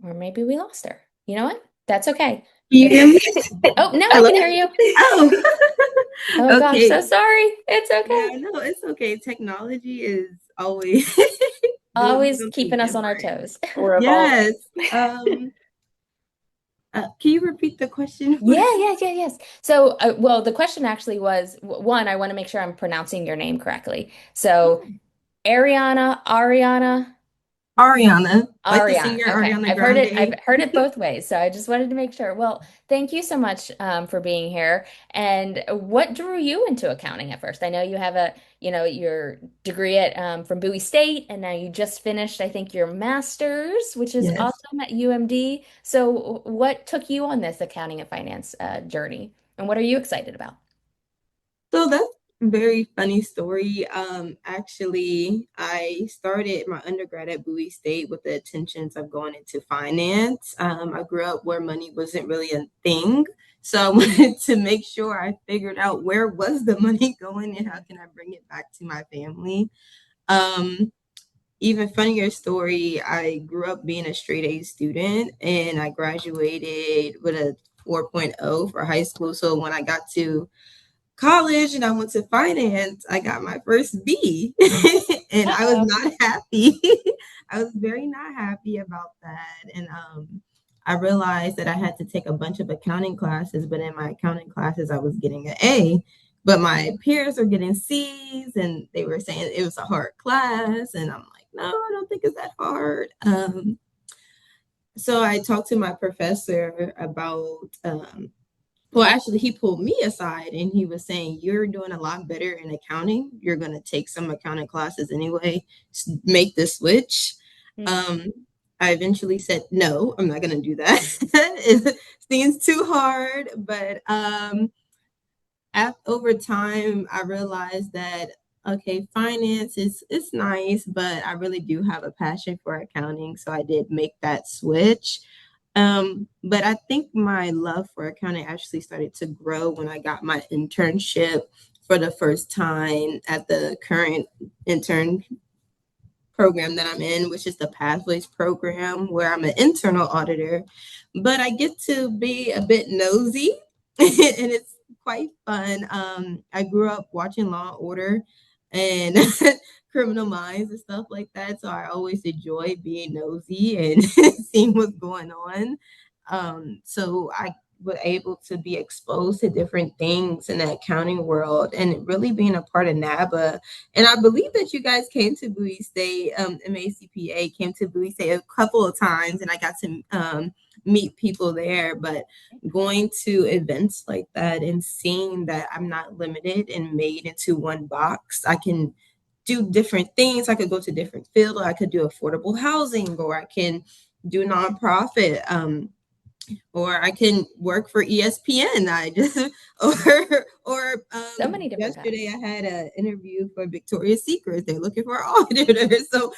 Or maybe we lost her. You know what? That's okay. You hear me? Oh, now I Hello? can hear you. Oh, Oh gosh, so okay. sorry. It's Yeah, okay. no, it's okay. Technology is always doing Always something keeping us on our different. toes. We're evolving. Yes. Can you repeat the question? Yes. So, well, the question actually was one, I want to make sure I'm pronouncing your name correctly. So, Ariana, Ariana, like the Ariana. singer Okay, Ariana I've Grande. heard it both ways. So I just wanted to make sure. Well, thank you so much for being here. And what drew you into accounting at first? I know you have your degree at from Bowie State, and now you just finished, I think, your master's, which is Yes. awesome at UMD. So what took you on this accounting and finance journey, and what are you excited about? So that's a very funny story. Actually, I started my undergrad at Bowie State with the intentions of going into finance. I grew up where money wasn't really a thing. So I wanted to make sure I figured out where was the money going and how can I bring it back to my family. Um, Even funnier story, I grew up being a straight A student and I graduated with a 4.0 for high school. So when I got to college and I went to finance, I got my first B. And I was Uh-oh. not happy. I was very not happy about that. And I realized that I had to take a bunch of accounting classes, but in my accounting classes, I was getting an A. But my peers were getting C's and they were saying it was a hard class. And I'm like, no, I don't think it's that hard. So I talked to my professor about well, actually, he pulled me aside and he was saying, "You're doing a lot better in accounting. You're going to take some accounting classes anyway. Make the switch." Mm. Um, I eventually said, "No, I'm not going to do that. It seems too hard." But over time, I realized that okay, finance is it's nice, but I really do have a passion for accounting, so I did make that switch. But I think my love for accounting actually started to grow when I got my internship for the first time at the current intern program that I'm in, which is the Pathways program, where I'm an internal auditor. But I get to be a bit nosy, and it's quite fun. I grew up watching Law and Order and Criminal Minds and stuff like that, so I always enjoy being nosy and seeing what's going on. So I was able to be exposed to different things in the accounting world and really being a part of NABA. And I believe that you guys came to Bowie State, MACPA came to Bowie State a couple of times, and I got to meet people there. But going to events like that and seeing that I'm not limited and made into one box, I can do different things. I could go to different fields. I could do affordable housing, or I can do nonprofit. Or I can work for ESPN. I just or So many different yesterday paths. I had an interview for Victoria's Secret. They're looking for auditors. So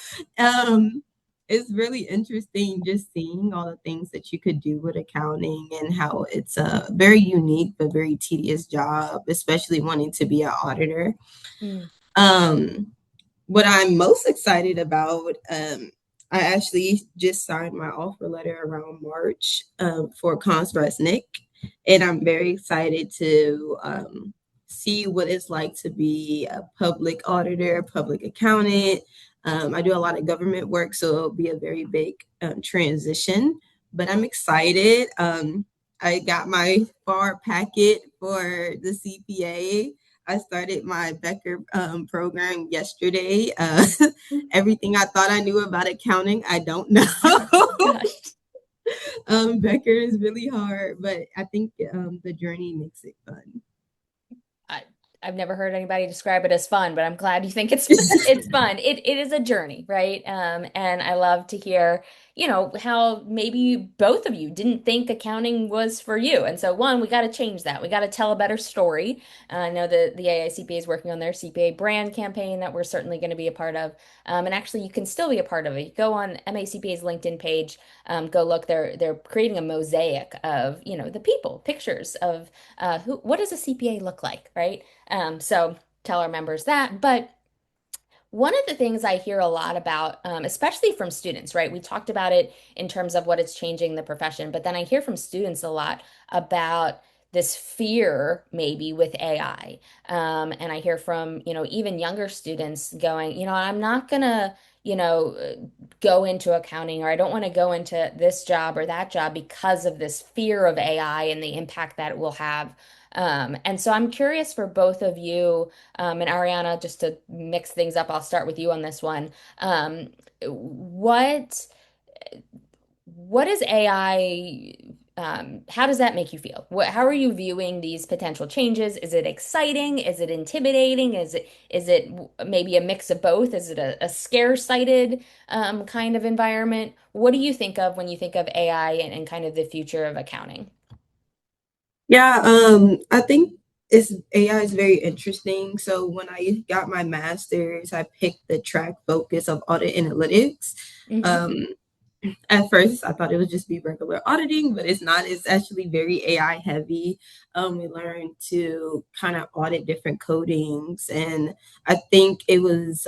it's really interesting just seeing all the things that you could do with accounting and how it's a very unique but very tedious job, especially wanting to be an auditor. Mm. Um, what I'm most excited about, I actually just signed my offer letter around March for Consresnick, and I'm very excited to see what it's like to be a public auditor, public accountant. I do a lot of government work, so it'll be a very big transition, but I'm excited. I got my FAR packet for the CPA. I started my Becker program yesterday. Everything I thought I knew about accounting, I don't know. Gosh. Becker is really hard, but I think the journey makes it fun. I've never heard anybody describe it as fun, but I'm glad you think it's fun. It is a journey, right? And I love to hear, how maybe both of you didn't think accounting was for you. And so one, we got to change that. We got to tell a better story. I know that the AICPA is working on their CPA brand campaign that we're certainly going to be a part of. And actually, you can still be a part of it. You go on MACPA's LinkedIn page, go look. They're creating a mosaic of, the people, pictures of what does a CPA look like, right? So tell our members that. But one of the things I hear a lot about, especially from students, right? We talked about it in terms of what it's changing the profession, but then I hear from students a lot about this fear maybe with AI. And I hear from, even younger students going, I'm not gonna, go into accounting, or I don't want to go into this job or that job because of this fear of AI and the impact that it will have. And so I'm curious for both of you, and Ariana, just to mix things up, I'll start with you on this one. What what is AI? How does that make you feel? How are you viewing these potential changes? Is it exciting? Is it intimidating? Is it maybe a mix of both? Is it a scare-sighted kind of environment? What do you think of when you think of AI and kind of the future of accounting? Yeah, I think AI is very interesting. So when I got my master's, I picked the track focus of audit analytics. Hmm. Um, at first, I thought it would just be regular auditing, but it's not. It's actually very AI heavy. We learned to kind of audit different codings, and I think it was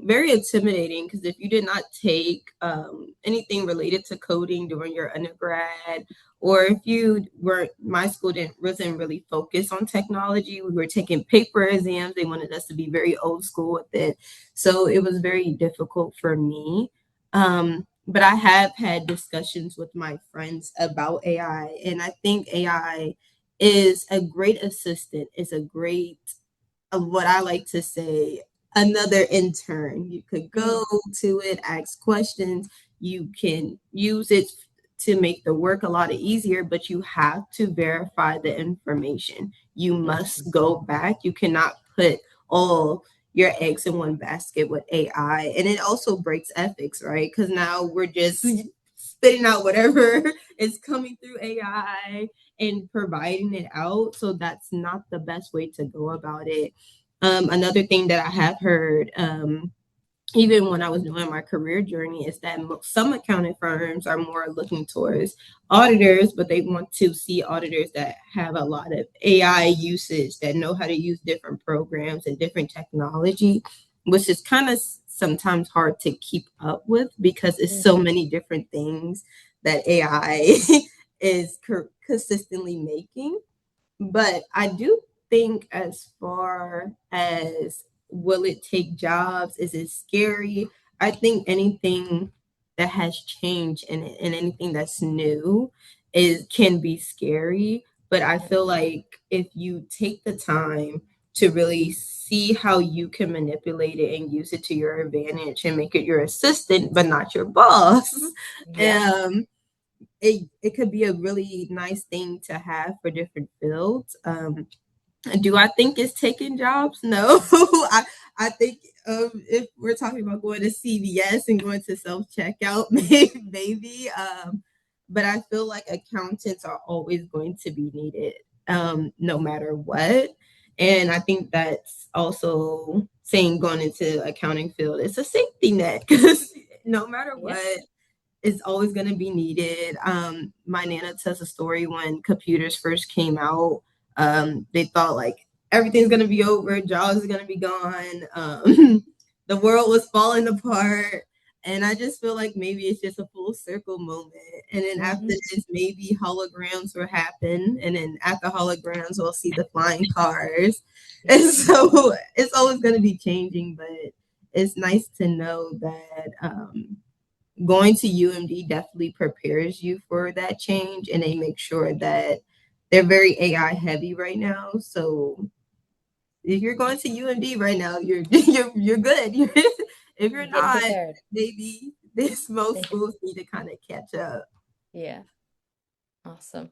very intimidating because if you did not take anything related to coding during your undergrad, or if you were, my school wasn't really focused on technology. We were taking paper exams. They wanted us to be very old school with it, so it was very difficult for me. But I have had discussions with my friends about AI, and I think AI is a great assistant. It's a great, what I like to say, another intern. You could Hmm. go to it, ask questions. You can use it to make the work a lot easier, but you have to verify the information. You must go back. You cannot put all your eggs in one basket with AI. And it also breaks ethics, right? Because now we're just spitting out whatever is coming through AI and providing it out. So that's not the best way to go about it. Another thing that I have heard, even when I was doing my career journey, is that some accounting firms are more looking towards auditors, but they want to see auditors that have a lot of AI usage, that know how to use different programs and different technology, which is kind of sometimes hard to keep up with because it's so Hmm. many different things that AI is consistently making. But I do think, as far as will it take jobs, is it scary? I think anything that has changed and anything that's new is can be scary. But I Yeah. feel like if you take the time to really see how you can manipulate it and use it to your advantage and make it your assistant, but not your boss, Yeah. um, it could be a really nice thing to have for different fields. Do I think it's taking jobs? No. I think if we're talking about going to CVS and going to self checkout, maybe. But I feel like accountants are always going to be needed, no matter what. And I think that's also saying going into accounting field, it's a safety net because no matter Yeah. what, is always going to be needed. My nana tells a story when computers first came out. They thought like everything's going to be over, jobs are going to be gone, the world was falling apart. And I just feel like maybe it's just a full circle moment. And then after Hmm. this, maybe holograms will happen. And then after holograms, we'll see the flying cars. And Yeah. so it's always going to be changing, but it's nice to know that going to UMD definitely prepares you for that change, and they make sure that they're very AI heavy right now. So if you're going to UMD right now, you're you're good. If you're You're getting not, prepared. maybe this most schools need to kind of catch up. Yeah. Awesome.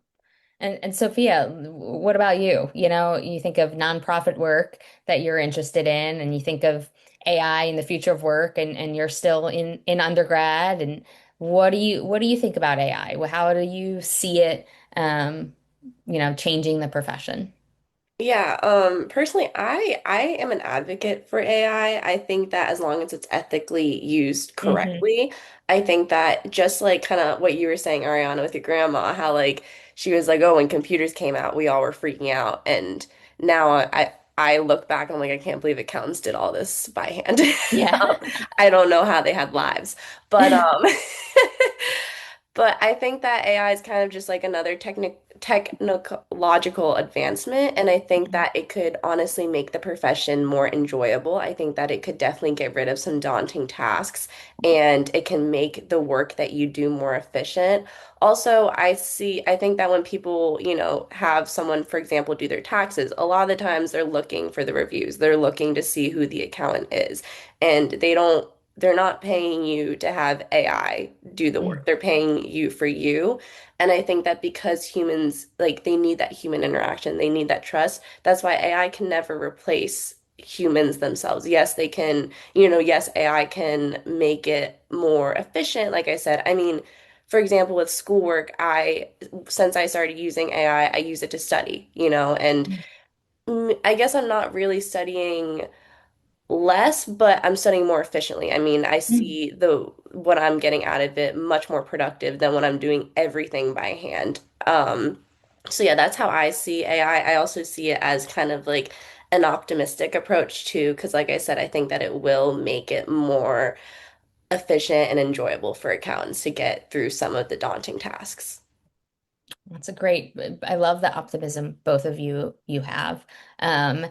And Sophia, what about you? You know, you think of nonprofit work that you're interested in, and you think of AI in the future of work, and you're still in undergrad. And what do you think about AI? How do you see it, changing the profession? Yeah, personally, I am an advocate for AI. I think that as long as it's ethically used Hmm. correctly, I think that just like kind of what you were saying, Ariana, with your grandma, how like she was like, oh, when computers came out, we all were freaking out, and now I look back and I'm like, I can't believe accountants did all this by hand. Yeah. I don't know how they had lives, but but I think that AI is kind of just like another technological advancement, and I think that it could honestly make the profession more enjoyable. I think that it could definitely get rid of some daunting tasks, and it can make the work that you do more efficient. Also, I think that when people, have someone, for example, do their taxes, a lot of the times they're looking for the reviews. They're looking to see who the accountant is, and they're not paying you to have AI do the work. They're paying you for you. And I think that because humans, like, they need that human interaction, they need that trust. That's why AI can never replace humans themselves. Yes, they can, yes, AI can make it more efficient. Like I said, I mean, for example, with schoolwork, since I started using AI, I use it to study, and I guess I'm not really studying less, but I'm studying more efficiently. I mean, I Mhm. see the what I'm getting out of it much more productive than when I'm doing everything by hand. So yeah, that's how I see AI. I also see it as kind of like an optimistic approach too, because like I said, I think that it will make it more efficient and enjoyable for accountants to get through some of the daunting tasks. That's a great, I love the optimism both of you have. And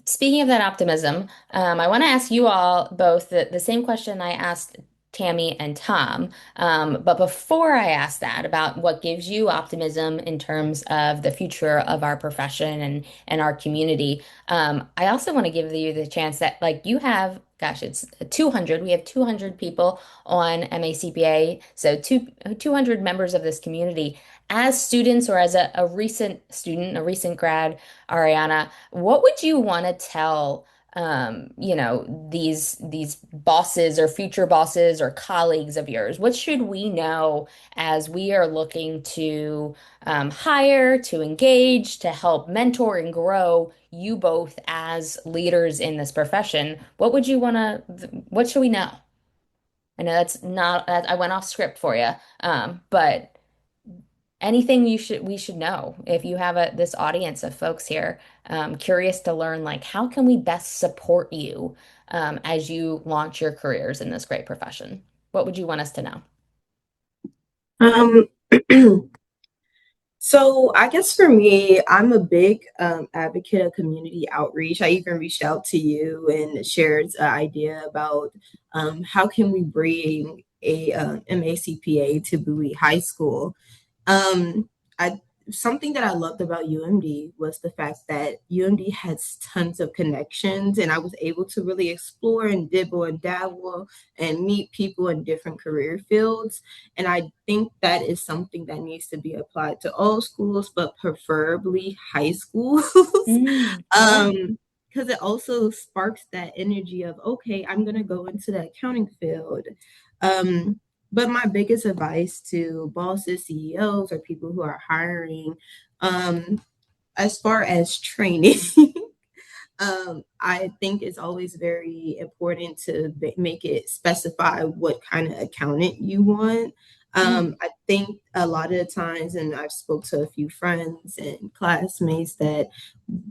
speaking of that optimism, I want to ask you all both the same question I asked Tammy and Tom. But before I ask that about what gives you optimism in terms of the future of our profession and our community, I also want to give you the chance that like you have, gosh, it's 200. We have 200 people on MACPA. So 200 members of this community. As students or as a recent student, a recent grad, Ariana, what would you want to tell these bosses or future bosses or colleagues of yours? What should we know as we are looking to hire, to engage, to help mentor and grow you both as leaders in this profession? What should we know? I know that's not, I went off script for you. But anything we should know if you have this audience of folks here, curious to learn like how can we best support you as you launch your careers in this great profession? What would you want us to know? Um, So I guess for me, I'm a big advocate of community outreach. I even reached out to you and shared an idea about how can we bring a MACPA to Bowie High School. I Something that I loved about UMD was the fact that UMD has tons of connections, and I was able to really explore and dibble and dabble and meet people in different career fields. And I think that is something that needs to be applied to all schools, but preferably high schools. Yeah. Because it also sparks that energy of, okay, I'm going to go into the accounting field. Um, but my biggest advice to bosses, CEOs, or people who are hiring, um, as far as training, I think it's always very important to make it specify what kind of accountant you want. Mm. I think a lot of the times, and I've spoke to a few friends and classmates that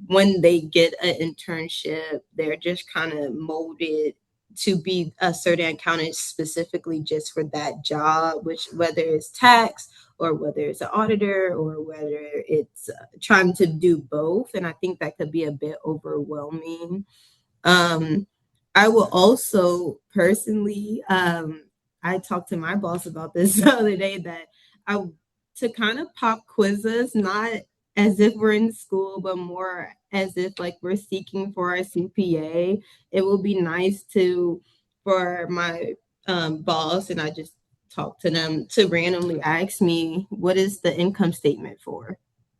when they get an internship, they're just kind of molded to be a certain accountant specifically just for that job, which whether it's tax or whether it's an auditor or whether it's trying to do both. And I think that could be a bit overwhelming. Um, I will also personally, I talked to my boss about this the other day that I to kind of pop quizzes, not as if we're in school, but more as if like we're seeking for our CPA. It will be nice to for my boss, and I just talk to them to randomly ask me, what is the income statement for?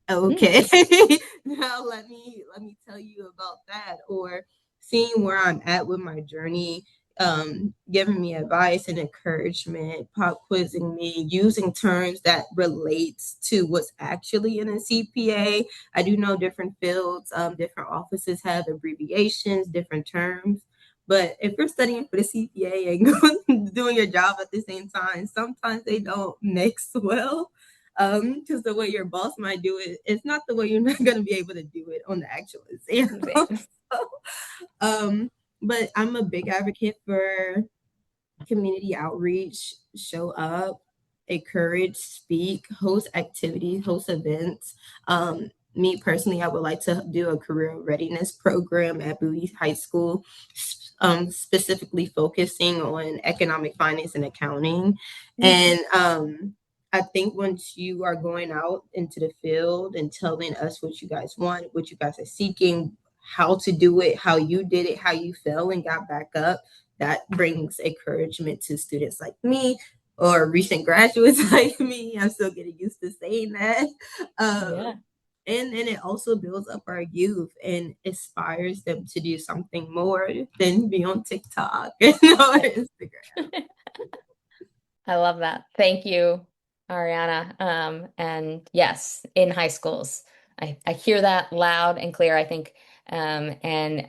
Mm. Okay. Now let me tell you about that. Or seeing where I'm at with my journey, giving me advice and encouragement, pop quizzing me, using terms that relates to what's actually in a CPA. I do know different fields, different offices have abbreviations, different terms. But if you're studying for the CPA and doing your job at the same time, sometimes they don't mix well. Because the way your boss might do it, it's not the way you're not going to be able to do it on the actual exam. So, um, but I'm a big advocate for community outreach, show up, encourage, speak, host activities, host events. Me personally, I would like to do a career readiness program at Bowie High School, specifically focusing on economic finance and accounting. And I think once you are going out into the field and telling us what you guys want, what you guys are seeking, how to do it, how you did it, how you fell and got back up, that brings encouragement to students like me or recent graduates like me. I'm still getting used to saying that. Yeah. And it also builds up our youth and inspires them to do something more than be on TikTok or Instagram. I love that. Thank you, Ariana. And yes, in high schools, I hear that loud and clear, I think. And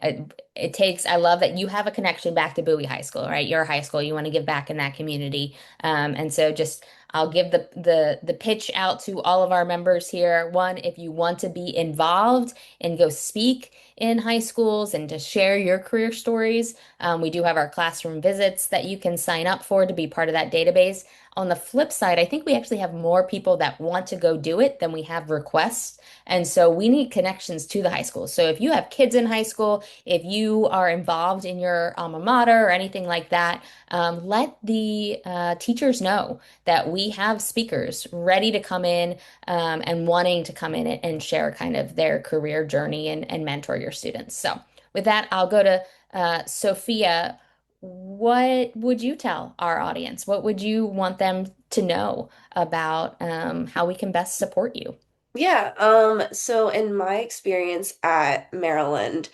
it takes, I love that you have a connection back to Bowie High School, right? Your high school, you want to give back in that community. And so just, I'll give the pitch out to all of our members here. One, if you want to be involved and go speak in high schools and to share your career stories, we do have our classroom visits that you can sign up for to be part of that database. On the flip side, I think we actually have more people that want to go do it than we have requests. And so we need connections to the high school. So if you have kids in high school, if you are involved in your alma mater or anything like that, let the teachers know that we have speakers ready to come in and wanting to come in and share kind of their career journey and mentor your students. So with that, I'll go to Sophia. What would you tell our audience? What would you want them to know about how we can best support you? Yeah, so in my experience at Maryland,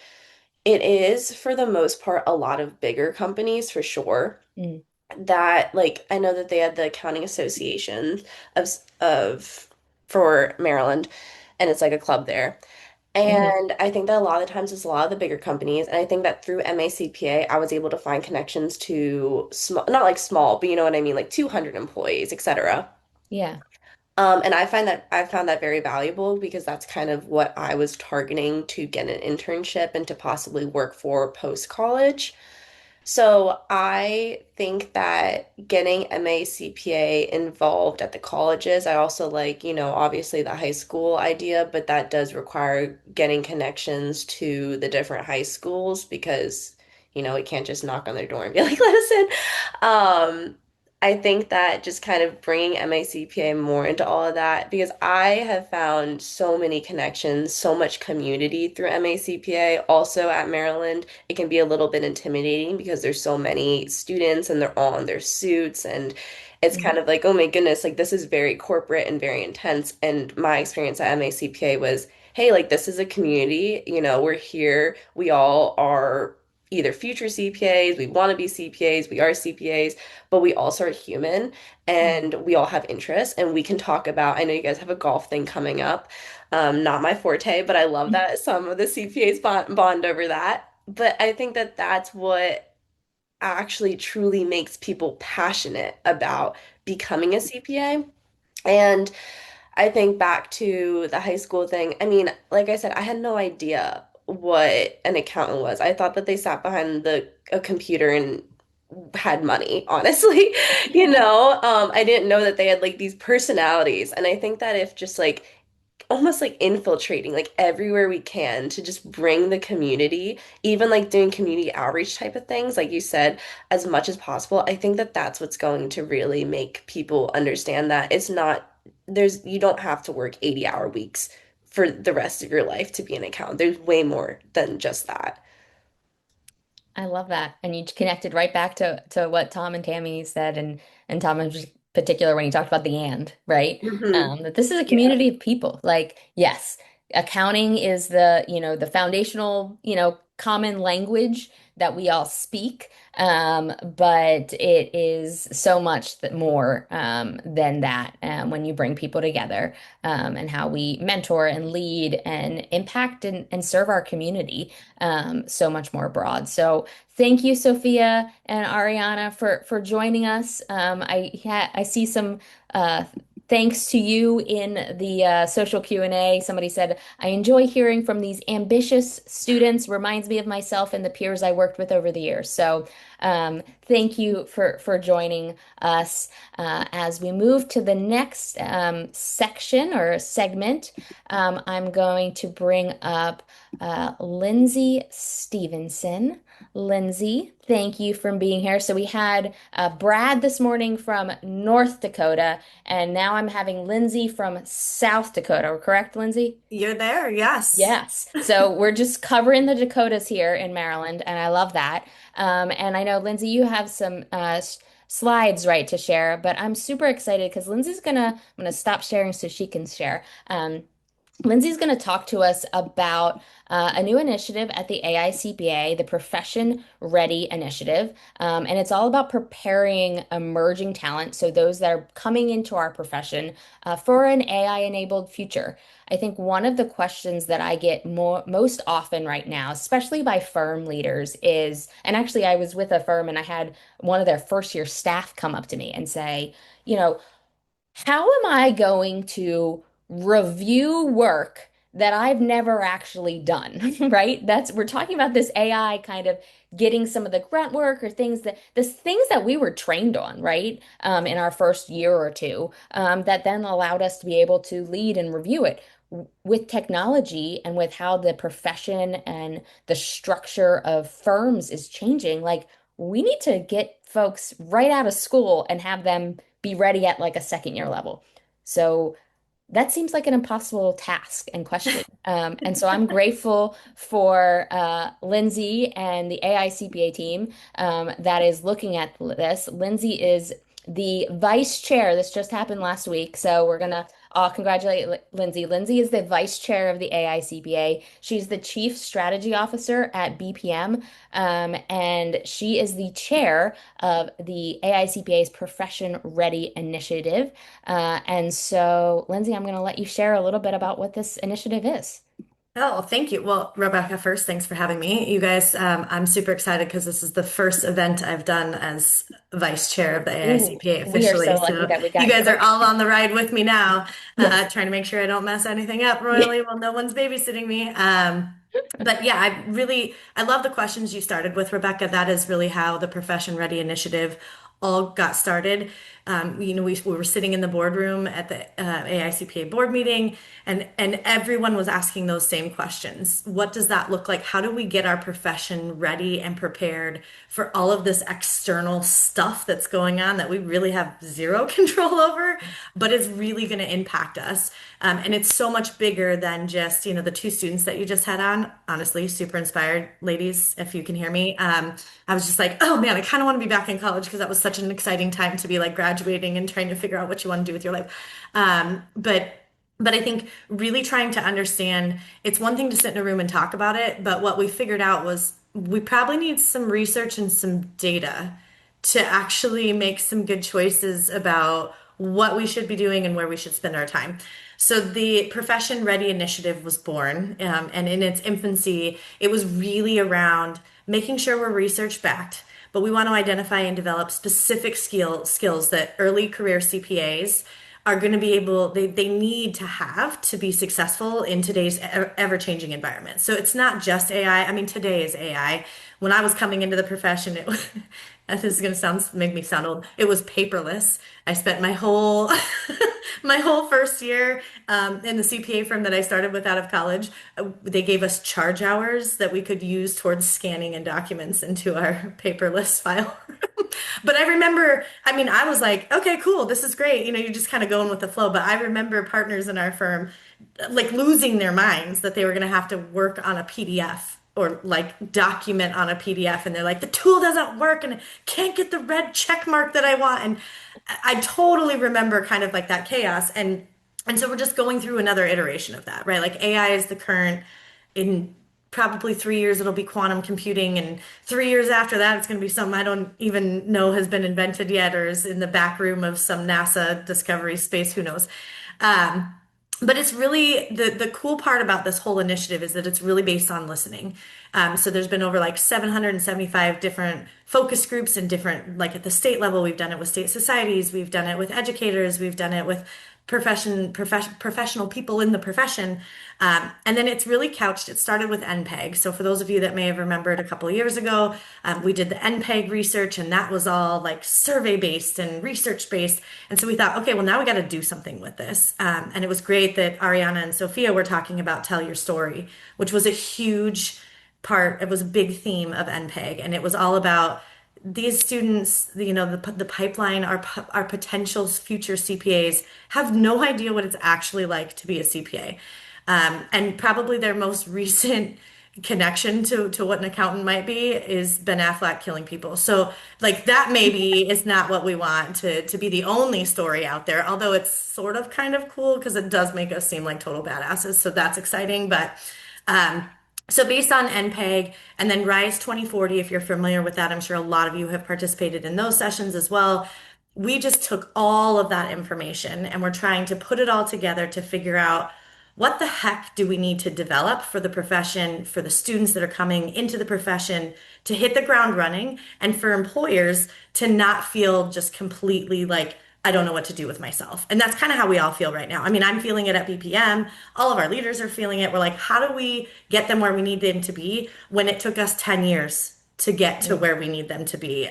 it is for the most part a lot of bigger companies for sure. Mm. That like I know that they had the accounting association of for Maryland, and it's like a club there. Mhm. And I think that a lot of the times it's a lot of the bigger companies, and I think that through MACPA I was able to find connections to small, not like small, but you know what I mean, like 200 employees, etc. Yeah. And I found that very valuable because that's kind of what I was targeting to get an internship and to possibly work for post college. So I think that getting MACPA involved at the colleges, I also like, you know, obviously the high school idea, but that does require getting connections to the different high schools because, you know, we can't just knock on their door and be like, let us in. I think that just kind of bringing MACPA more into all of that because I have found so many connections, so much community through MACPA. Also at Maryland, it can be a little bit intimidating because there's so many students and they're all in their suits and it's Mhm. kind of like, oh my goodness, like this is very corporate and very intense. And my experience at MACPA was, hey, like this is a community, you know, we're here, we all are either future CPAs, we want to be CPAs, we are CPAs, but we also are human Mhm. and we all have interests and we can talk about, I know you guys have a golf thing coming up. Not my forte, but I love that some of the CPAs bond over that. But I think that that's what actually truly makes people passionate about becoming a CPA. And I think back to the high school thing. I mean, like I said, I had no idea what an accountant was. I thought that they sat behind a computer and had money, honestly. You know, I didn't know that they had like these personalities. And I think that if just like almost like infiltrating like everywhere we can to just bring the community, even like doing community outreach type of things, like you said, as much as possible, I think that that's what's going to really make people understand that it's not, there's, you don't have to work 80-hour weeks for the rest of your life to be an accountant. There's way more than just that. I love that. And you connected right back to what Tom and Tammy said. And Tom, particular when he talked about the and, right? Hmm. That this is a Yeah. community of people. Like, yes, accounting is the foundational, common language that we all speak. But it is so much more than that when you bring people together and how we mentor and lead and impact and serve our community so much more broad. So thank you, Sophia and Ariana, for joining us. I see some uh, thanks to you in the social Q&A. Somebody said, I enjoy hearing from these ambitious students. Reminds me of myself and the peers I worked with over the years. So thank you for joining us. As we move to the next section or segment, I'm going to bring up Lindsay Stevenson. Lindsay, thank you for being here. So we had Brad this morning from North Dakota, and now I'm having Lindsay from South Dakota. Correct, Lindsay? You're there, yes. Yes. So we're just covering the Dakotas here in Maryland, and I love that. And I know, Lindsay, you have some slides, right, to share, but I'm super excited because I'm gonna stop sharing so she can share. Lindsay's going to talk to us about a new initiative at the AICPA, the Profession Ready Initiative. And it's all about preparing emerging talent, so those that are coming into our profession, for an AI-enabled future. I think one of the questions that I get most often right now, especially by firm leaders, is, and actually I was with a firm and I had one of their first year staff come up to me and say, you know, how am I going to review work that I've never actually done, right? We're talking about this AI kind of getting some of the grunt work or the things that we were trained on, right? In our first year or two, that then allowed us to be able to lead and review it. With technology and with how the profession and the structure of firms is changing, like we need to get folks right out of school and have them be ready at like a second year level. So that seems like an impossible task and question. And so I'm grateful for Lindsay and the AICPA team that is looking at this. Lindsay is the vice chair. This just happened last week. So we're going to all congratulate Lindsay. Lindsay is the vice chair of the AICPA. She's the chief strategy officer at BPM. And she is the chair of the AICPA's Profession Ready Initiative. And so, Lindsay, I'm going to let you share a little bit about what this initiative is. Oh, thank you. Well, Rebecca, first, thanks for having me. You guys, I'm super excited because this is the first event I've done as vice chair of the Ooh, AICPA we are so officially. lucky So that we you got you. guys are all on the ride with me now, Yes. trying to make sure I don't mess anything up Yeah. royally while no one's babysitting me. But yeah, I love the questions you started with, Rebecca. That is really how the Profession Ready Initiative all got started. We were sitting in the boardroom at the AICPA board meeting, and everyone was asking those same questions. What does that look like? How do we get our profession ready and prepared for all of this external stuff that's going on that we really have zero control over, but is really going to impact us? And it's so much bigger than just, the two students that you just had on. Honestly, super inspired, ladies, if you can hear me. I was just like, oh man, I kind of want to be back in college because that was such an exciting time to be like graduating and trying to figure out what you want to do with your life. But I think really trying to understand, it's one thing to sit in a room and talk about it, but what we figured out was we probably need some research and some data to actually make some good choices about what we should be doing and where we should spend our time. So the Profession Ready Initiative was born, and in its infancy, it was really around making sure we're research backed, but we want to identify and develop specific skills that early career CPAs are going to be able, they need to have to be successful in today's ever-changing environment. So it's not just AI. I mean, today is AI. When I was coming into the profession, it was, this is going to make me sound old. It was paperless. I spent my whole my whole first year in the CPA firm that I started with out of college. They gave us charge hours that we could use towards scanning and documents into our paperless file. But I remember, I mean, I was like, okay, cool, this is great. You're just kind of going with the flow. But I remember partners in our firm like losing their minds that they were going to have to work on a PDF or like document on a PDF and they're like, the tool doesn't work and I can't get the red check mark that I want. And I totally remember kind of like that chaos. And so we're just going through another iteration of that, right? Like AI is the current, in probably 3 years it'll be quantum computing, and 3 years after that it's going to be something I don't even know has been invented yet or is in the back room of some NASA Discovery space, who knows. Um, but it's really the cool part about this whole initiative is that it's really based on listening. So there's been over like 775 different focus groups and different, like at the state level, we've done it with state societies, we've done it with educators, we've done it with professional people in the profession. And then it's really couched. It started with NPEG. So for those of you that may have remembered a couple of years ago, we did the NPEG research, and that was all like survey based and research based. And so we thought, okay, well now we got to do something with this. And it was great that Ariana and Sophia were talking about Tell Your Story, which was a huge part. It was a big theme of NPEG, and it was all about these students, the pipeline, our potential future CPAs have no idea what it's actually like to be a CPA. And probably their most recent connection to what an accountant might be is Ben Affleck killing people. So like that maybe is not what we want to be the only story out there, although it's sort of kind of cool because it does make us seem like total badasses. So that's exciting. But so based on NPEG and then RISE 2040, if you're familiar with that, I'm sure a lot of you have participated in those sessions as well. We just took all of that information and we're trying to put it all together to figure out what the heck do we need to develop for the profession, for the students that are coming into the profession to hit the ground running, and for employers to not feel just completely like, I don't know what to do with myself. And that's kind of how we all feel right now. I mean, I'm feeling it at BPM. All of our leaders are feeling it. We're like, how do we get them where we need them to be when it took us 10 years to get to where we need them to be?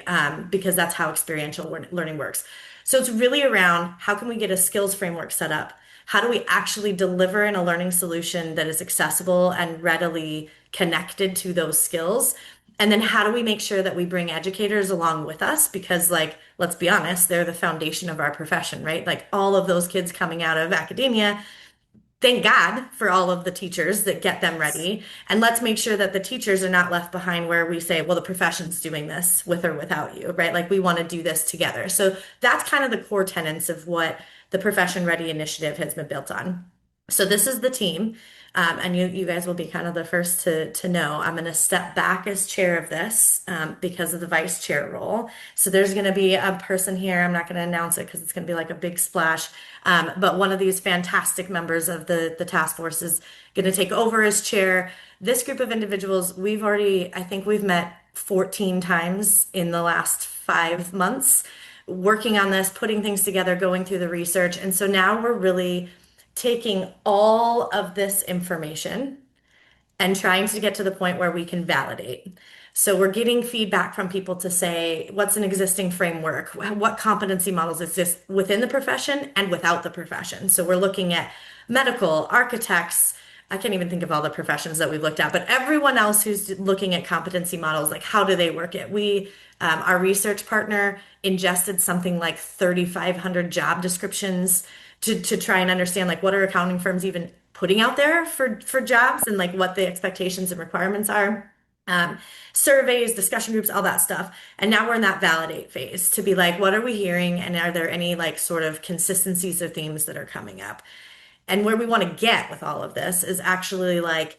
Because that's how experiential learning works. So it's really around how can we get a skills framework set up? How do we actually deliver in a learning solution that is accessible and readily connected to those skills? And then how do we make sure that we bring educators along with us? Because like, let's be honest, they're the foundation of our profession, right? Like all of those kids coming out of academia, thank God for all of the teachers that get them ready. And let's make sure that the teachers are not left behind where we say, well, the profession's doing this with or without you, right? Like we want to do this together. So that's kind of the core tenets of what the Profession Ready Initiative has been built on. So this is the team. And you guys will be kind of the first to know. I'm going to step back as chair of this because of the vice chair role. So there's going to be a person here. I'm not going to announce it because it's going to be like a big splash. But one of these fantastic members of the task force is going to take over as chair. This group of individuals, I think we've met 14 times in the last 5 months, working on this, putting things together, going through the research. And so now we're really taking all of this information and trying to get to the point where we can validate. So we're getting feedback from people to say, what's an existing framework? What competency models exist within the profession and without the profession? So we're looking at medical, architects. I can't even think of all the professions that we've looked at, but everyone else who's looking at competency models, like how do they work it? Our research partner ingested something like 3,500 job descriptions to try and understand like what are accounting firms even putting out there for jobs and like what the expectations and requirements are. Surveys, discussion groups, all that stuff. And now we're in that validate phase to be like, what are we hearing? And are there any like sort of consistencies or themes that are coming up? And where we want to get with all of this is actually like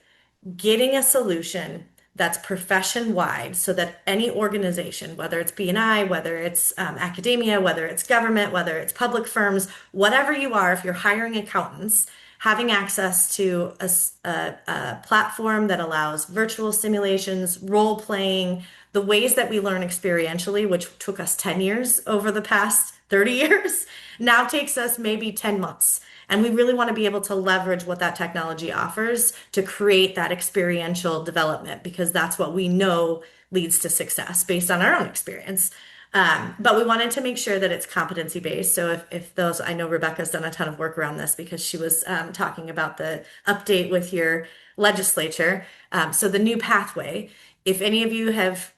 getting a solution that's profession wide so that any organization, whether it's B&I, whether it's academia, whether it's government, whether it's public firms, whatever you are, if you're hiring accountants, having access to a platform that allows virtual simulations, role playing, the ways that we learn experientially, which took us 10 years over the past 30 years, now takes us maybe 10 months. And we really want to be able to leverage what that technology offers to create that experiential development, because that's what we know leads to success based on our own experience. But we wanted to make sure that it's competency based. So if those, I know Rebecca's done a ton of work around this because she was talking about the update with your legislature. So the new pathway, if any of you have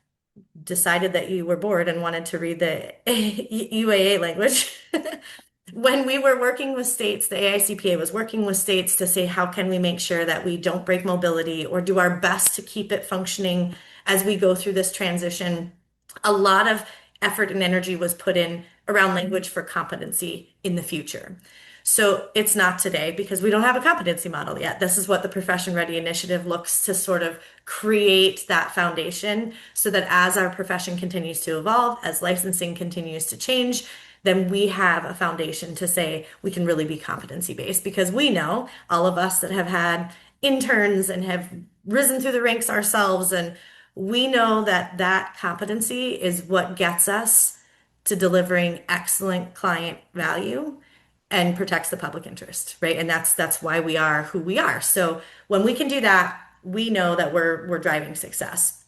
decided that you were bored and wanted to read the UAA language, when we were working with states, the AICPA was working with states to say, how can we make sure that we don't break mobility or do our best to keep it functioning as we go through this transition? A lot of effort and energy was put in around language for competency in the future. So it's not today because we don't have a competency model yet. This is what the Profession Ready Initiative looks to sort of create that foundation so that as our profession continues to evolve, as licensing continues to change, then we have a foundation to say we can really be competency based because we know all of us that have had interns and have risen through the ranks ourselves, and we know that that competency is what gets us to delivering excellent client value and protects the public interest, right? And that's why we are who we are. So when we can do that, we know that we're driving success.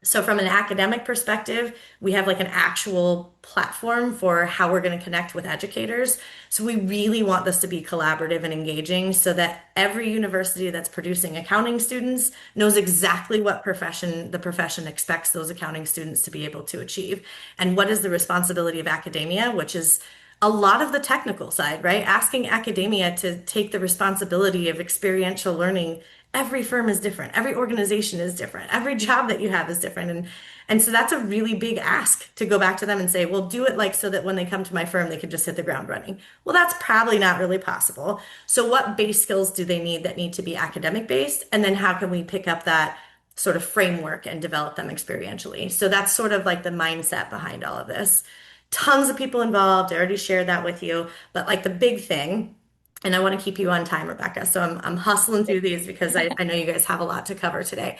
So from an academic perspective, we have like an actual platform for how we're going to connect with educators. So we really want this to be collaborative and engaging so that every university that's producing accounting students knows exactly what the profession expects those accounting students to be able to achieve. And what is the responsibility of academia, which is a lot of the technical side, right? Asking academia to take the responsibility of experiential learning. Every firm is different. Every organization is different. Every job that you have is different. And so that's a really big ask to go back to them and say, well, do it like so that when they come to my firm, they can just hit the ground running. Well, that's probably not really possible. So what base skills do they need that need to be academic based? And then how can we pick up that sort of framework and develop them experientially? So that's sort of like the mindset behind all of this. Tons of people involved. I already shared that with you. But like the big thing, and I want to keep you on time, Rebecca. So I'm hustling through these because I know you guys have a lot to cover today.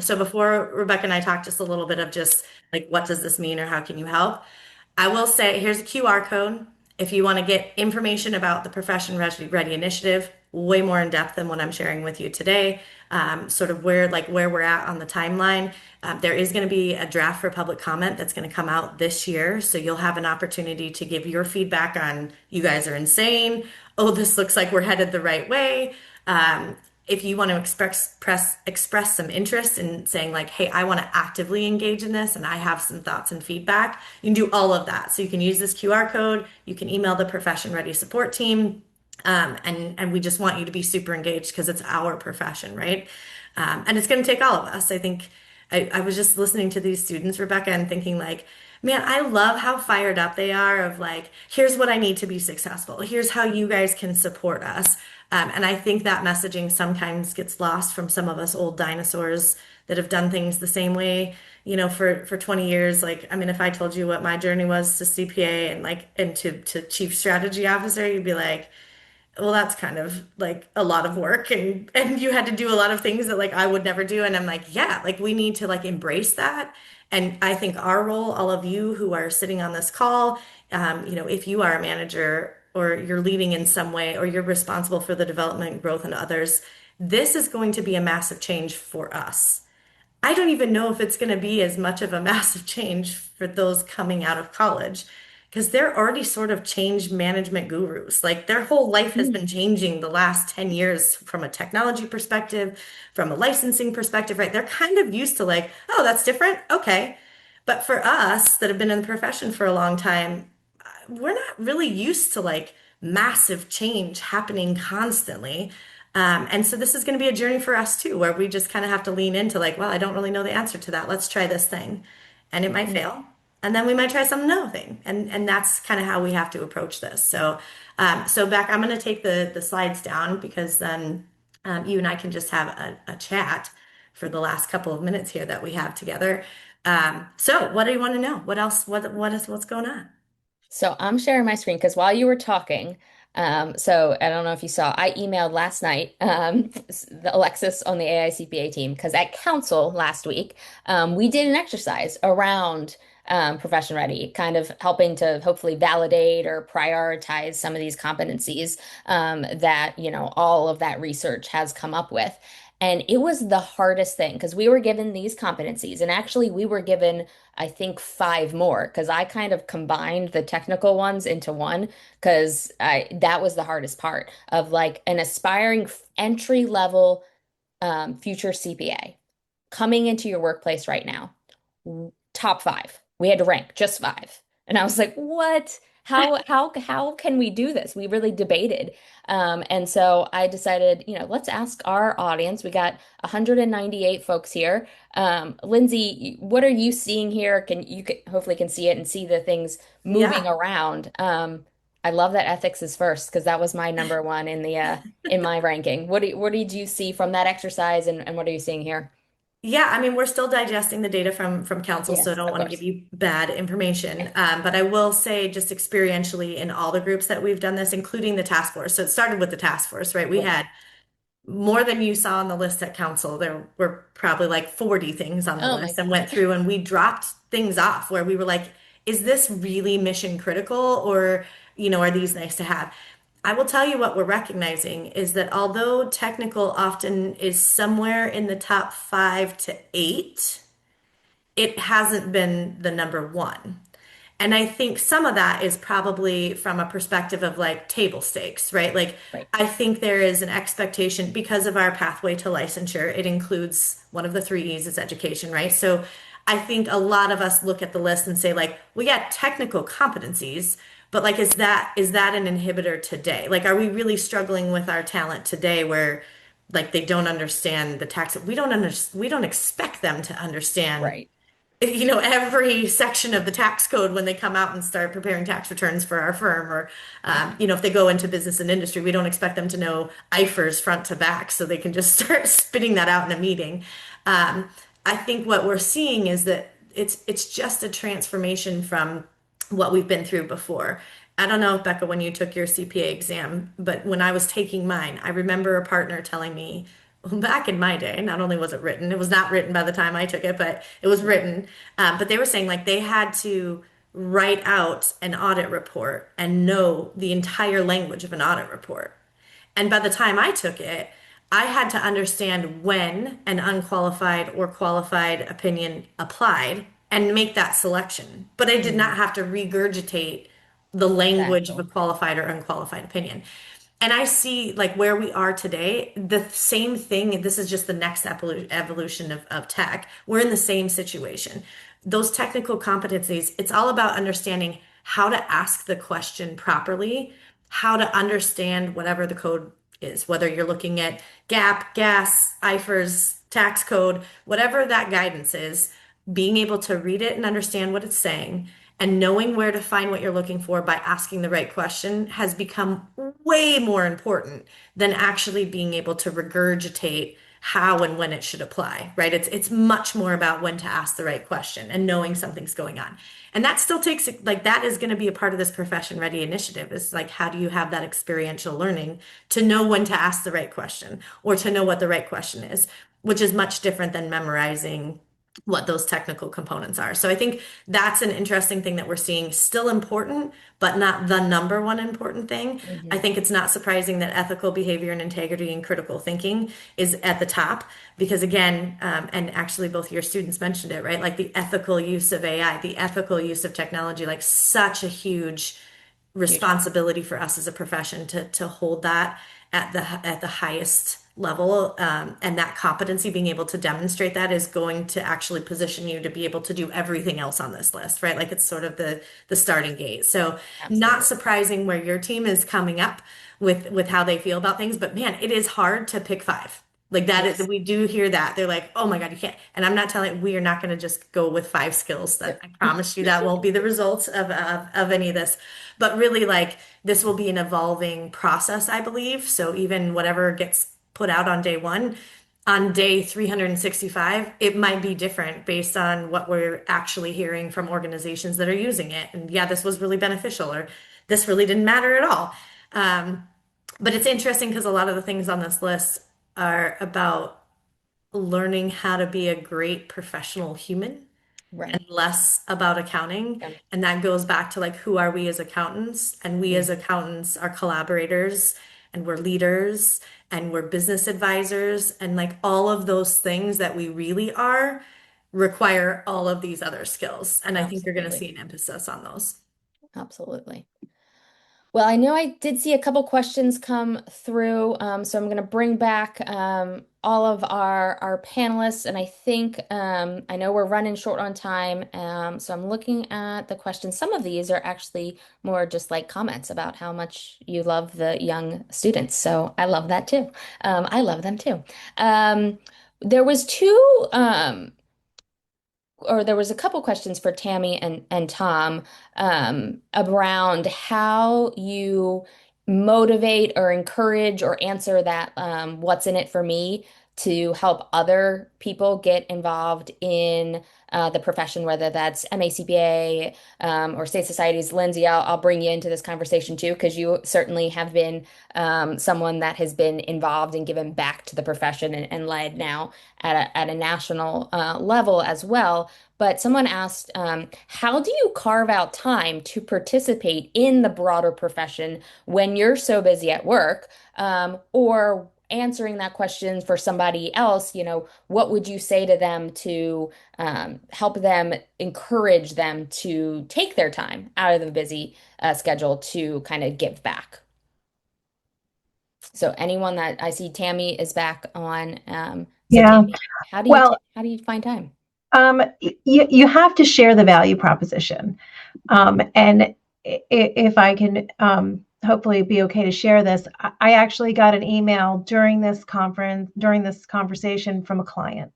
So before Rebecca and I talk just a little bit of just like, what does this mean or how can you help? I will say, here's a QR code. If you want to get information about the Profession Ready Initiative, way more in depth than what I'm sharing with you today, sort of where we're at on the timeline. There is going to be a draft for public comment that's going to come out this year. So you'll have an opportunity to give your feedback on you guys are insane. Oh, this looks like we're headed the right way. If you want to express some interest in saying like, hey, I want to actively engage in this and I have some thoughts and feedback, you can do all of that. So you can use this QR code, you can email the Profession Ready support team, and we just want you to be super engaged because it's our profession, right? And it's going to take all of us. I think I was just listening to these students, Rebecca, and thinking like, man, I love how fired up they are of like, here's what I need to be successful. Here's how you guys can support us. And I think that messaging sometimes gets lost from some of us old dinosaurs that have done things the same way, for 20 years. Like, I mean, if I told you what my journey was to CPA and to chief strategy officer, you'd be like, well, that's kind of like a lot of work and you had to do a lot of things that like I would never do. And I'm like, yeah, like we need to like embrace that. And I think our role, all of you who are sitting on this call, if you are a manager or you're leading in some way or you're responsible for the development and growth in others, this is going to be a massive change for us. I don't even know if it's going to be as much of a massive change for those coming out of college because they're already sort of change management gurus. Like their whole life has been changing the last 10 years from a technology perspective, from a licensing perspective, right? They're kind of used to like, oh, that's different. Okay. But for us that have been in the profession for a long time, we're not really used to like massive change happening constantly. And so this is going to be a journey for us too, where we just kind of have to lean into like, well, I don't really know the answer to that. Let's try this thing. And it might fail. And then we might try some another thing. And that's kind of how we have to approach this. So Beck, I'm going to take the slides down because then you and I can just have a chat for the last couple of minutes here that we have together. So what do you want to know? What else? What's going on? So I'm sharing my screen because while you were talking, so I don't know if you saw, I emailed last night the Alexis on the AICPA team because at council last week, we did an exercise around Profession Ready, kind of helping to hopefully validate or prioritize some of these competencies that, all of that research has come up with. And it was the hardest thing because we were given these competencies, and actually we were given, I think, five more because I kind of combined the technical ones into one because that was the hardest part of like an aspiring entry level future CPA coming into your workplace right now. Top five. We had to rank just five. And I was like, what? how can we do this? We really debated. And so I decided, let's ask our audience. We got 198 folks here. Lindsay, what are you seeing here? Hopefully can see it and see the things moving Yeah. around. I love that ethics is first because that was my number one in my ranking. What did you see from that exercise and what are you seeing here? Yeah, I mean, we're still digesting the data from council, so I Yes, don't of want to give course. you bad information. But I will say, just experientially, in all the groups that we've done this, including the task force. So it started with the task force, right? We Right. had more than you saw on the list at council. There were probably like 40 things on the Oh my list, and went through and we dropped things off where we were like, is this really mission critical, or, are these nice to have? I will tell you what we're recognizing is that although technical often is somewhere in the top 5 to 8, it hasn't been the number one. And I think some of that is probably from a perspective of like table stakes, right? Like, Right. I think there is an expectation because of our pathway to licensure. It includes one of the 3 E's is education, right? So I think a lot of us look at the list and say, like, we got technical competencies, but like, is that an inhibitor today? Like, are we really struggling with our talent today where like they don't understand the tax? We don't expect them to understand Right. every section of the tax code when they come out and start preparing tax returns for our firm, or if they go into business and industry, we don't expect them to know IFRS front to back so they can just start spitting that out in a meeting. I think what we're seeing is that it's just a transformation from what we've been through before. I don't know, Becca, when you took your CPA exam, but when I was taking mine, I remember a partner telling me, back in my day, not only was it written, it was not written by the time I took it, but it was written. But they were saying like they had to write out an audit report and know the entire language of an audit report. And by the time I took it, I had to understand when an unqualified or qualified opinion applied and make that selection. But I did not Mhm. have to regurgitate the language of a Exactly. qualified or unqualified opinion. And I see like where we are today, the same thing. This is just the next evolution of tech. We're in the same situation. Those technical competencies, it's all about understanding how to ask the question properly, how to understand whatever the code is, whether you're looking at GAAP, GAS, IFRS, tax code, whatever that guidance is, being able to read it and understand what it's saying and knowing where to find what you're looking for by asking the right question has become way more important than actually being able to regurgitate how and when it should apply, right? It's much more about when to ask the right question and knowing something's going on. And that still takes like that is going to be a part of this Profession Ready initiative is like how do you have that experiential learning to know when to ask the right question or to know what the right question is, which is much different than memorizing what those technical components are. So I think that's an interesting thing that we're seeing still important, but not the number one important thing. I Mhm. think it's not surprising that ethical behavior and integrity and critical thinking is at the top because again, and actually both your students mentioned it, right? Like the ethical use of AI, the ethical use of technology, like such a huge Huge. responsibility for us as a profession to hold that at the highest level, and that competency being able to demonstrate that is going to actually position you to be able to do everything else on this list, right? Like it's sort of the starting gate. So not Absolutely. surprising where your team is coming up with how they feel about things, but man, it is hard to pick 5. Like that is, Yes. we do hear that. They're like, oh my God, you can't. And I'm not telling, we are not going to just go with 5 skills. That I promise you that won't be the result of any of this. But really, like, this will be an evolving process, I believe. So even whatever gets put out on day one, on day 365, it might be different based on what we're actually hearing from organizations that are using it. And yeah, this was really beneficial, or this really didn't matter at all. Um, but it's interesting because a lot of the things on this list are about learning how to be a great professional human and Right. less about accounting. Yeah. And that goes back to like, who are we as accountants? And we as Mhm. accountants are collaborators and we're leaders and we're business advisors. And like all of those things that we really are require all of these other skills. And I think you're going to Absolutely. see an emphasis on those. Absolutely. Well, I know I did see a couple questions come through, so I'm going to bring back all of our panelists, and I think I know we're running short on time, so I'm looking at the questions. Some of these are actually more just like comments about how much you love the young students. So I love that too. I love them too. Um, there was two. Or there was a couple questions for Tammy and Tom around how you motivate or encourage or answer that what's in it for me to help other people get involved in the profession, whether that's MACPA or state societies. Lindsay, I'll bring you into this conversation too, because you certainly have been someone that has been involved and given back to the profession and led now at a national level as well. But someone asked, how do you carve out time to participate in the broader profession when you're so busy at work? Or answering that question for somebody else, what would you say to them to help them, encourage them to take their time out of the busy schedule to kind of give back? So anyone that I see, Tammy is back on. So Yeah. Tammy, Well, how do you find time? you have to share the value proposition. And if I can hopefully be okay to share this, I actually got an email during this conversation from a client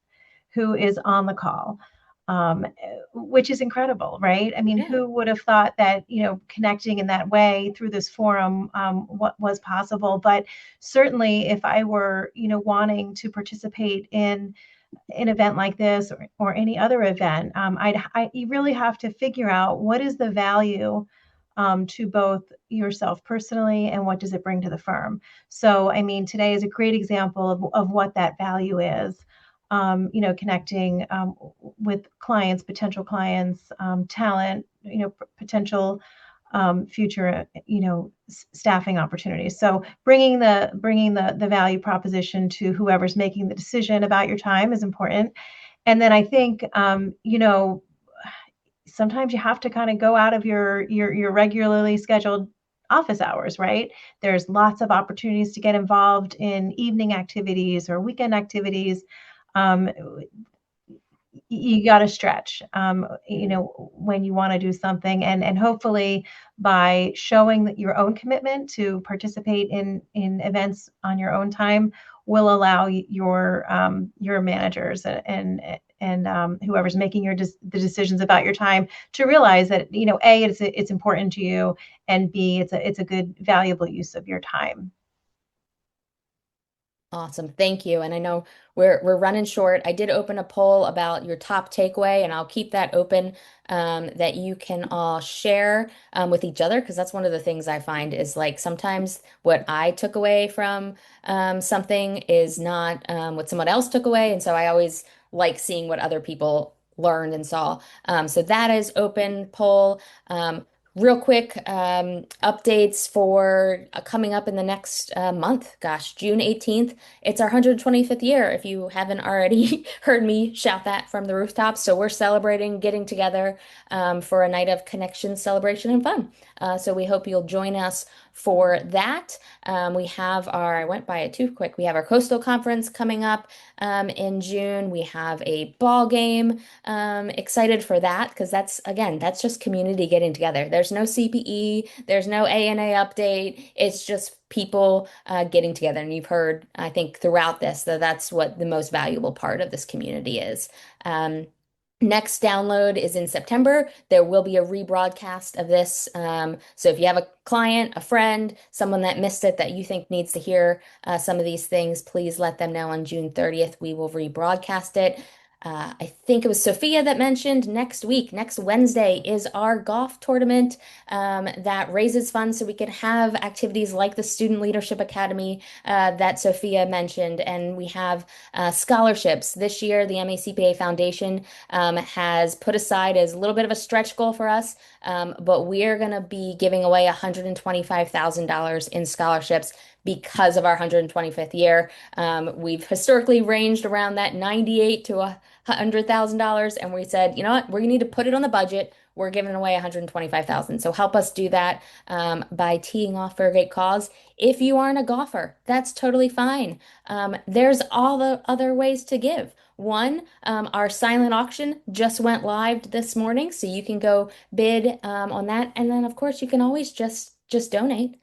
who is on the call, um, which is incredible, right? I mean, Yeah. who would have thought that, connecting in that way through this forum, what was possible? But certainly if I were, wanting to participate in an event like this or any other event, you really have to figure out what is the value to both yourself personally and what does it bring to the firm. So, I mean, today is a great example of what that value is. Connecting with clients, potential clients, talent, potential future, staffing opportunities. So bringing the value proposition to whoever's making the decision about your time is important. And then I think, sometimes you have to kind of go out of your regularly scheduled office hours, right? There's lots of opportunities to get involved in evening activities or weekend activities. Um, you got to stretch, when you want to do something, and hopefully by showing that your own commitment to participate in events on your own time will allow your managers and whoever's making the decisions about your time to realize that, A, it's important to you, and B, it's a good, valuable use of your time. Awesome. Thank you. And I know we're running short. I did open a poll about your top takeaway, and I'll keep that open that you can all share with each other, because that's one of the things I find is like sometimes what I took away from something is not what someone else took away. And so I always like seeing what other people learned and saw. So that is open poll. Real quick, updates for coming up in the next month. Gosh, June 18th. It's our 125th year, if you haven't already heard me shout that from the rooftops. So we're celebrating getting together for a night of connection, celebration, and fun. So we hope you'll join us for that. I went by it too quick. We have our Coastal Conference coming up in June. We have a ball game. Excited for that because that's just community getting together. There's no CPE, there's no ANA update. It's just people getting together. And you've heard, I think, throughout this that that's what the most valuable part of this community is. Next download is in September. There will be a rebroadcast of this. So if you have a client, a friend, someone that missed it that you think needs to hear some of these things, please let them know on June 30th. We will rebroadcast it. I think it was Sophia that mentioned next week, next Wednesday, is our golf tournament that raises funds so we can have activities like the Student Leadership Academy that Sophia mentioned. And we have scholarships. This year, the MACPA Foundation has put aside as a little bit of a stretch goal for us, but we're going to be giving away $125,000 in scholarships because of our 125th year. We've historically ranged around that $98,000 to $100,000, and we said, you know what, we're gonna need to put it on the budget. we're giving away 125,000. So help us do that by teeing off for a great cause. If you aren't a golfer, that's totally fine. There's all the other ways to give. One, our silent auction just went live this morning, so you can go bid on that. And then, of course, you can always just donate.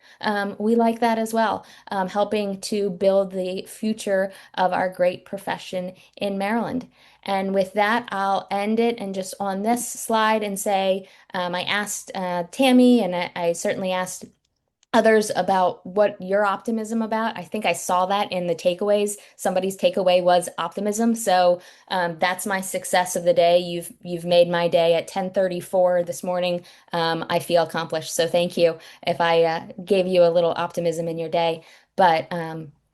We like that as well, helping to build the future of our great profession in Maryland. And with that, I'll end it and just on this slide and say, I asked Tammy, and I certainly asked others about what your optimism about. I think I saw that in the takeaways. Somebody's takeaway was optimism. So that's my success of the day. You've made my day at 10:34 this morning. I feel accomplished. So thank you if I gave you a little optimism in your day. But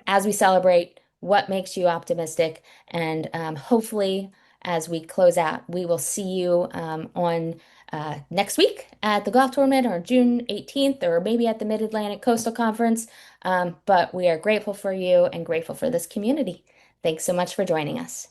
as we celebrate, what makes you optimistic? And hopefully, as we close out, we will see you on next week at the golf tournament or June 18th or maybe at the Mid-Atlantic Coastal Conference. But we are grateful for you and grateful for this community. Thanks so much for joining us.